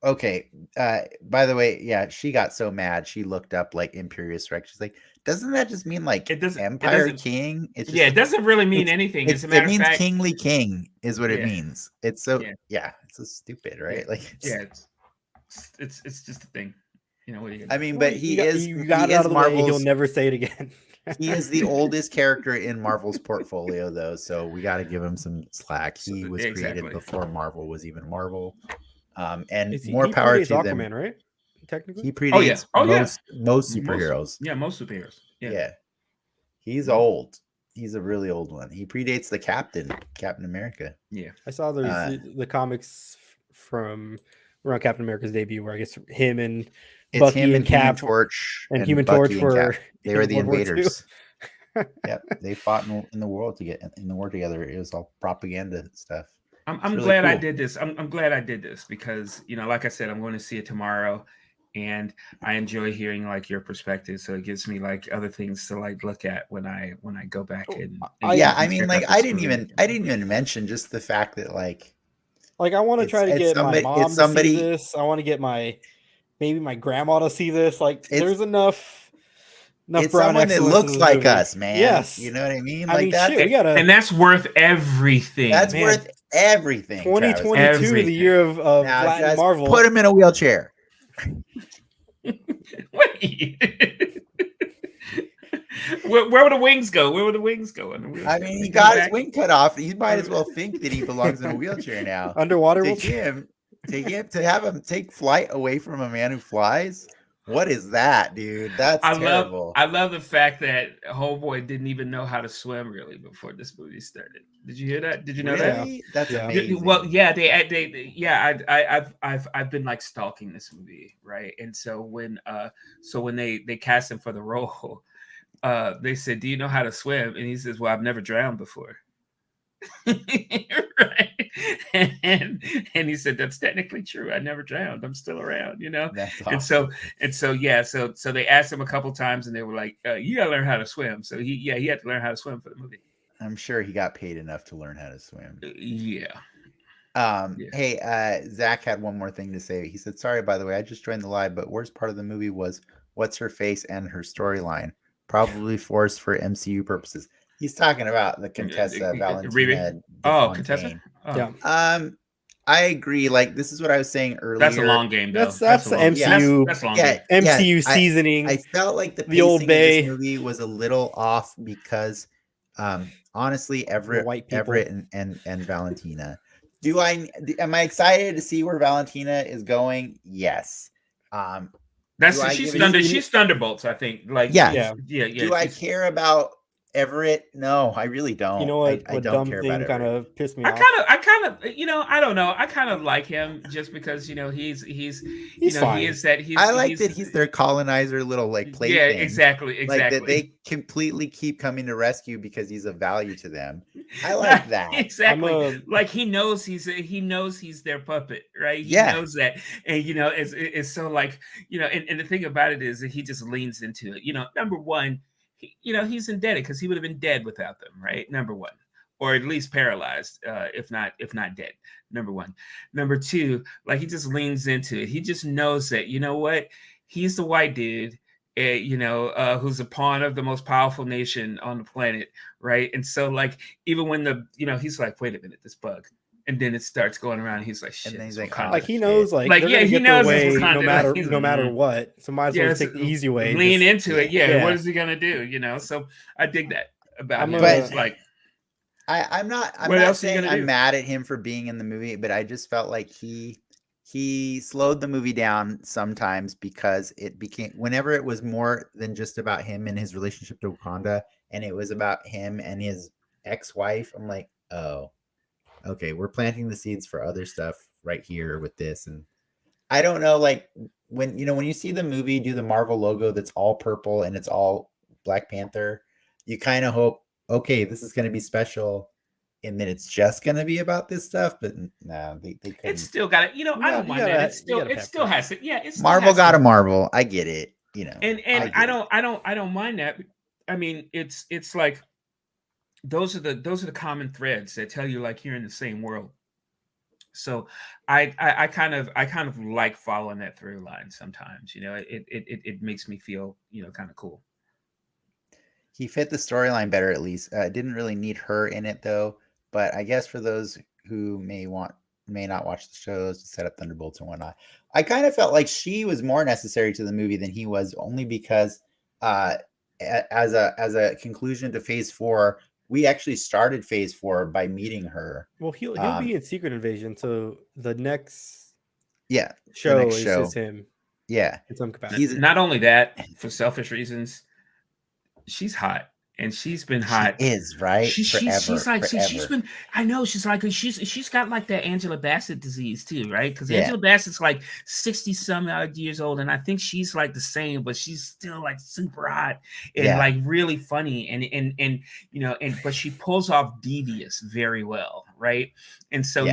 Okay. By the way, yeah, she got so mad. She looked up like Imperious Rex. She's like, doesn't that just mean like Empire King? It's just, it doesn't really mean anything. As a matter it means of fact, kingly king is what it means. It's so it's so stupid, right? Yeah. Like it's just a thing. You know what? I mean, but he got it out of the way. He'll never say it again. He is the oldest character in Marvel's portfolio, though, so we got to give him some slack. He was created before Marvel was even Marvel, and more power to them. Aquaman, right? Technically, he predates most superheroes. Most superheroes. Yeah, he's old. He's a really old one. He predates the Captain America. Yeah, I saw the comics from around Captain America's debut, where I guess him and Bucky and Cap Torch and Human Torch were they were the invaders. Yep, they fought in the world to get in the war together. It was all propaganda stuff. I'm really glad cool. I did this. I'm glad I did this because like I said, I'm going to see it tomorrow, and I enjoy hearing like your perspective. So it gives me like other things to like look at when I go back and I mean, like I didn't even mention just the fact that like I want to try to get my mom to see this. I want to get maybe my grandma to see this. Like there's enough it's someone that looks like us, man. Yes, you know what I mean. Like that's and that's worth everything. That's worth everything. 2022, the year of Latin Marvel. Put him in a wheelchair. Wait. Where would the wings go? Where would the wings go? I mean, he got his wing cut off. You might as well think that he belongs in a wheelchair now. Underwater wheelchair. To have him take flight away from a man who flies. What is that, dude? That's terrible. I love the fact that Homeboy didn't even know how to swim really before this movie started. Did you hear that? Did you know that? That's amazing. Well, yeah, I've been like stalking this movie, right? And so when they cast him for the role, they said, "Do you know how to swim?" And he says, "Well, I've never drowned before." Right. And he said, "That's technically true. I never drowned. I'm still around, That's awesome. So they asked him a couple times and they were like, you gotta learn how to swim. So he had to learn how to swim for the movie. I'm sure he got paid enough to learn how to swim. Yeah. Hey, Zach had one more thing to say. He said, "Sorry, by the way, I just joined the live, but worst part of the movie was what's her face and her storyline. Probably forced for MCU purposes." He's talking about the Contessa Valentina. Contessa? Oh. Yeah. I agree. Like, this is what I was saying earlier. That's a long game, though. That's the MCU. That's long game. MCU seasoning. I felt like the pacing of this movie was a little off because, honestly, Everett and Valentina. Am I excited to see where Valentina is going? Yes. She's Thunderbolts, I think. Like, yeah. Do I care about Everett? No, I really don't. You know what? I don't care about it. Kind of pissed me off. I kind of, I don't know. I kind of like him just because, he's fine. He is that. I like that he's their colonizer, little like plaything. Yeah, exactly. Like that they completely keep coming to rescue because he's of value to them. I like that. Exactly. Like he knows he's their puppet, right? He knows that, and it's so like and the thing about it is that he just leans into it. Number one. He's indebted because he would have been dead without them, right? Number one, or at least paralyzed, if not dead. Number one. Number two, like he just leans into it. He just knows that he's the white dude, who's a pawn of the most powerful nation on the planet, right? And so, like, even when he's like, wait a minute, this bug. And then it starts going around. And he's like, "Shit!" And then he's like, he knows, he knows way, no matter what. So might as well take the easy way. Lean into it. Yeah. What is he gonna do? So I dig that about him. But like, I'm not saying I'm mad at him for being in the movie, but I just felt like he slowed the movie down sometimes because it became whenever it was more than just about him and his relationship to Wakanda, and it was about him and his ex-wife. I'm like, oh. Okay, we're planting the seeds for other stuff right here with this. And I don't know, like when you see the movie do the Marvel logo that's all purple and it's all Black Panther, you kind of hope, okay, this is going to be special. And then it's just going to be about this stuff. But no, they couldn't. It's still got it. I don't mind that. It still has it. Yeah, it's Marvel got a Marvel. I get it. And I don't mind that. I mean, it's like, those are the common threads that tell you like you're in the same world. So I kind of like following that through line sometimes. It makes me feel kind of cool. He fit the storyline better, at least. Didn't really need her in it though. But I guess for those who may not watch the shows to set up Thunderbolts and whatnot, I kind of felt like she was more necessary to the movie than he was, only because as a conclusion to Phase 4, we actually started Phase 4 by meeting her. Well, he'll be in Secret Invasion, so the next show is him. Yeah, in some capacity. Not only that, for selfish reasons, she's hot. And she's been hot. She is, right? She's like she's been. I know she's like she's got like that Angela Bassett disease too, right? Because Angela Bassett's like 60 some odd years old, and I think she's like the same, but she's still like super hot and like really funny, and but she pulls off devious very well, right? And so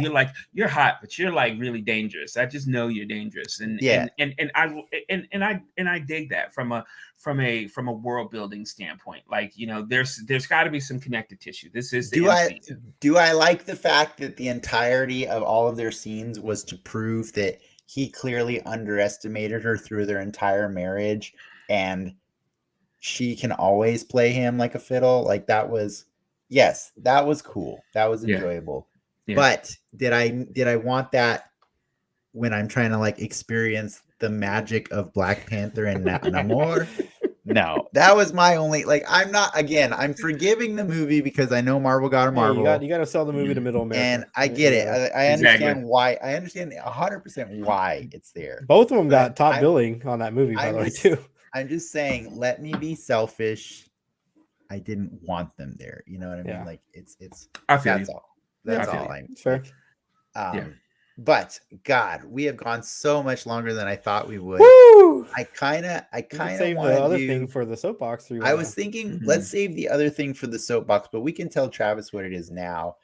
you're hot, but you're like really dangerous. I just know you're dangerous, and I dig that from a world building standpoint. Like, there's got to be some connective tissue. This is do I like the fact that the entirety of all of their scenes was to prove that he clearly underestimated her through their entire marriage, and she can always play him like a fiddle? Like, that was cool. That was enjoyable. But did I want that when I'm trying to like experience the magic of Black Panther and Namor? No, that was my only, like, I'm forgiving the movie because I know Marvel got a Marvel. You got to sell the movie to middle America. And I get it. I understand why. I understand 100% why it's there. Both of them got top billing on that movie, by the way, too. I'm just saying, let me be selfish. I didn't want them there. You know what I mean? Like, it's that's all. That's all I'm fair. But God, we have gone so much longer than I thought we would. Woo! I kind of save the other thing for the soapbox. I was thinking, let's save the other thing for the soapbox, but we can tell Travis what it is now.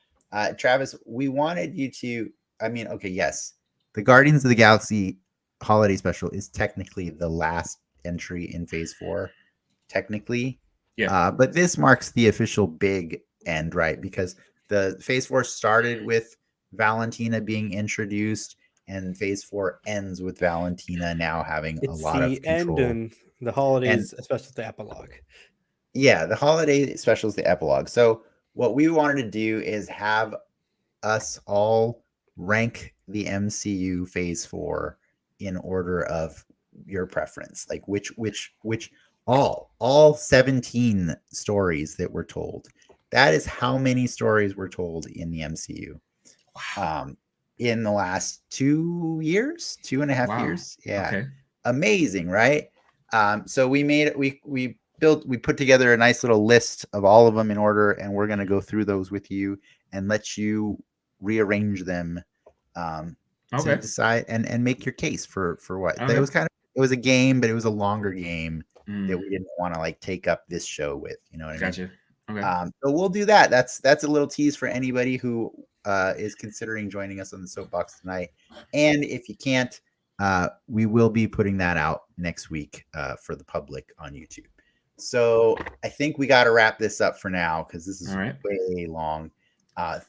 Travis, we wanted you to. I mean, okay, yes, the Guardians of the Galaxy holiday special is technically the last entry in Phase 4, technically. But this marks the official big end, right? Because the Phase 4 started with Valentina being introduced, and Phase 4 ends with Valentina now having a lot of control. And the holidays, especially the epilogue. Yeah, the holiday special is the epilogue. So what we wanted to do is have us all rank the MCU Phase 4 in order of your preference, like which all 17 stories that were told. That is how many stories were told in the MCU. Wow. In the last 2 years, 2.5 years. Yeah. Okay. Amazing, right? So we put together a nice little list of all of them in order, and we're going to go through those with you and let you rearrange them to decide and make your case for what. Okay. It was a game, but it was a longer game that we didn't want to like take up this show with, you know what I mean? Okay. So we'll do that. That's a little tease for anybody who is considering joining us on the soapbox tonight. And if you can't, we will be putting that out next week for the public on YouTube. So I think we got to wrap this up for now because this is way long.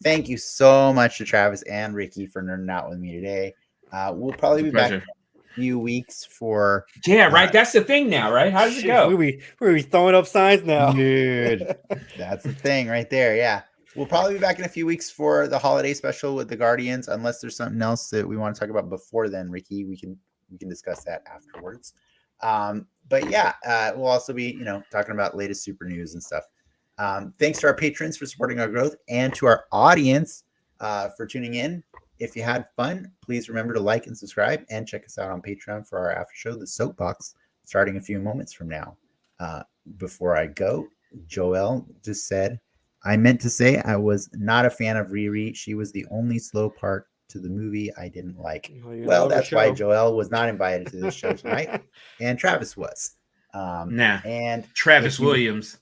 Thank you so much to Travis and Ricky for nerding out with me today. We'll probably be back in a few weeks for right. That's the thing now, right? How does it go? We're throwing up signs now, dude. That's the thing right there. Yeah, we'll probably be back in a few weeks for the holiday special with the Guardians, unless there's something else that we want to talk about before then. Ricky, we can discuss that afterwards. But yeah, we'll also be talking about latest super news and stuff. Thanks to our patrons for supporting our growth, and to our audience for tuning in. If you had fun, please remember to like and subscribe, and check us out on Patreon for our after show, The Soapbox, starting a few moments from now. Before I go, Joel just said, I meant to say I was not a fan of Riri. She was the only slow part to the movie I didn't like. Well, that's why Joel was not invited to this show tonight, and Travis was. And Travis Williams.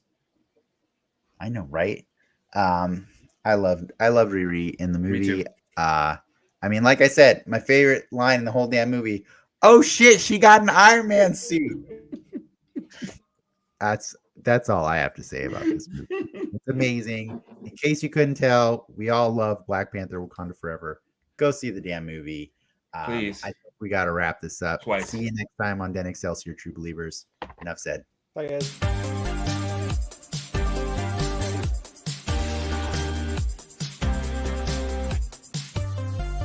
I know, right? I love Riri in the movie. Me too. I mean, like I said, my favorite line in the whole damn movie. Oh shit, she got an Iron Man suit. That's all I have to say about this movie. It's amazing. In case you couldn't tell, we all love Black Panther: Wakanda Forever. go see the damn movie. Please. I think we got to wrap this up. Twice. See you next time on Den Excelsior, True Believers. Enough said. Bye, guys.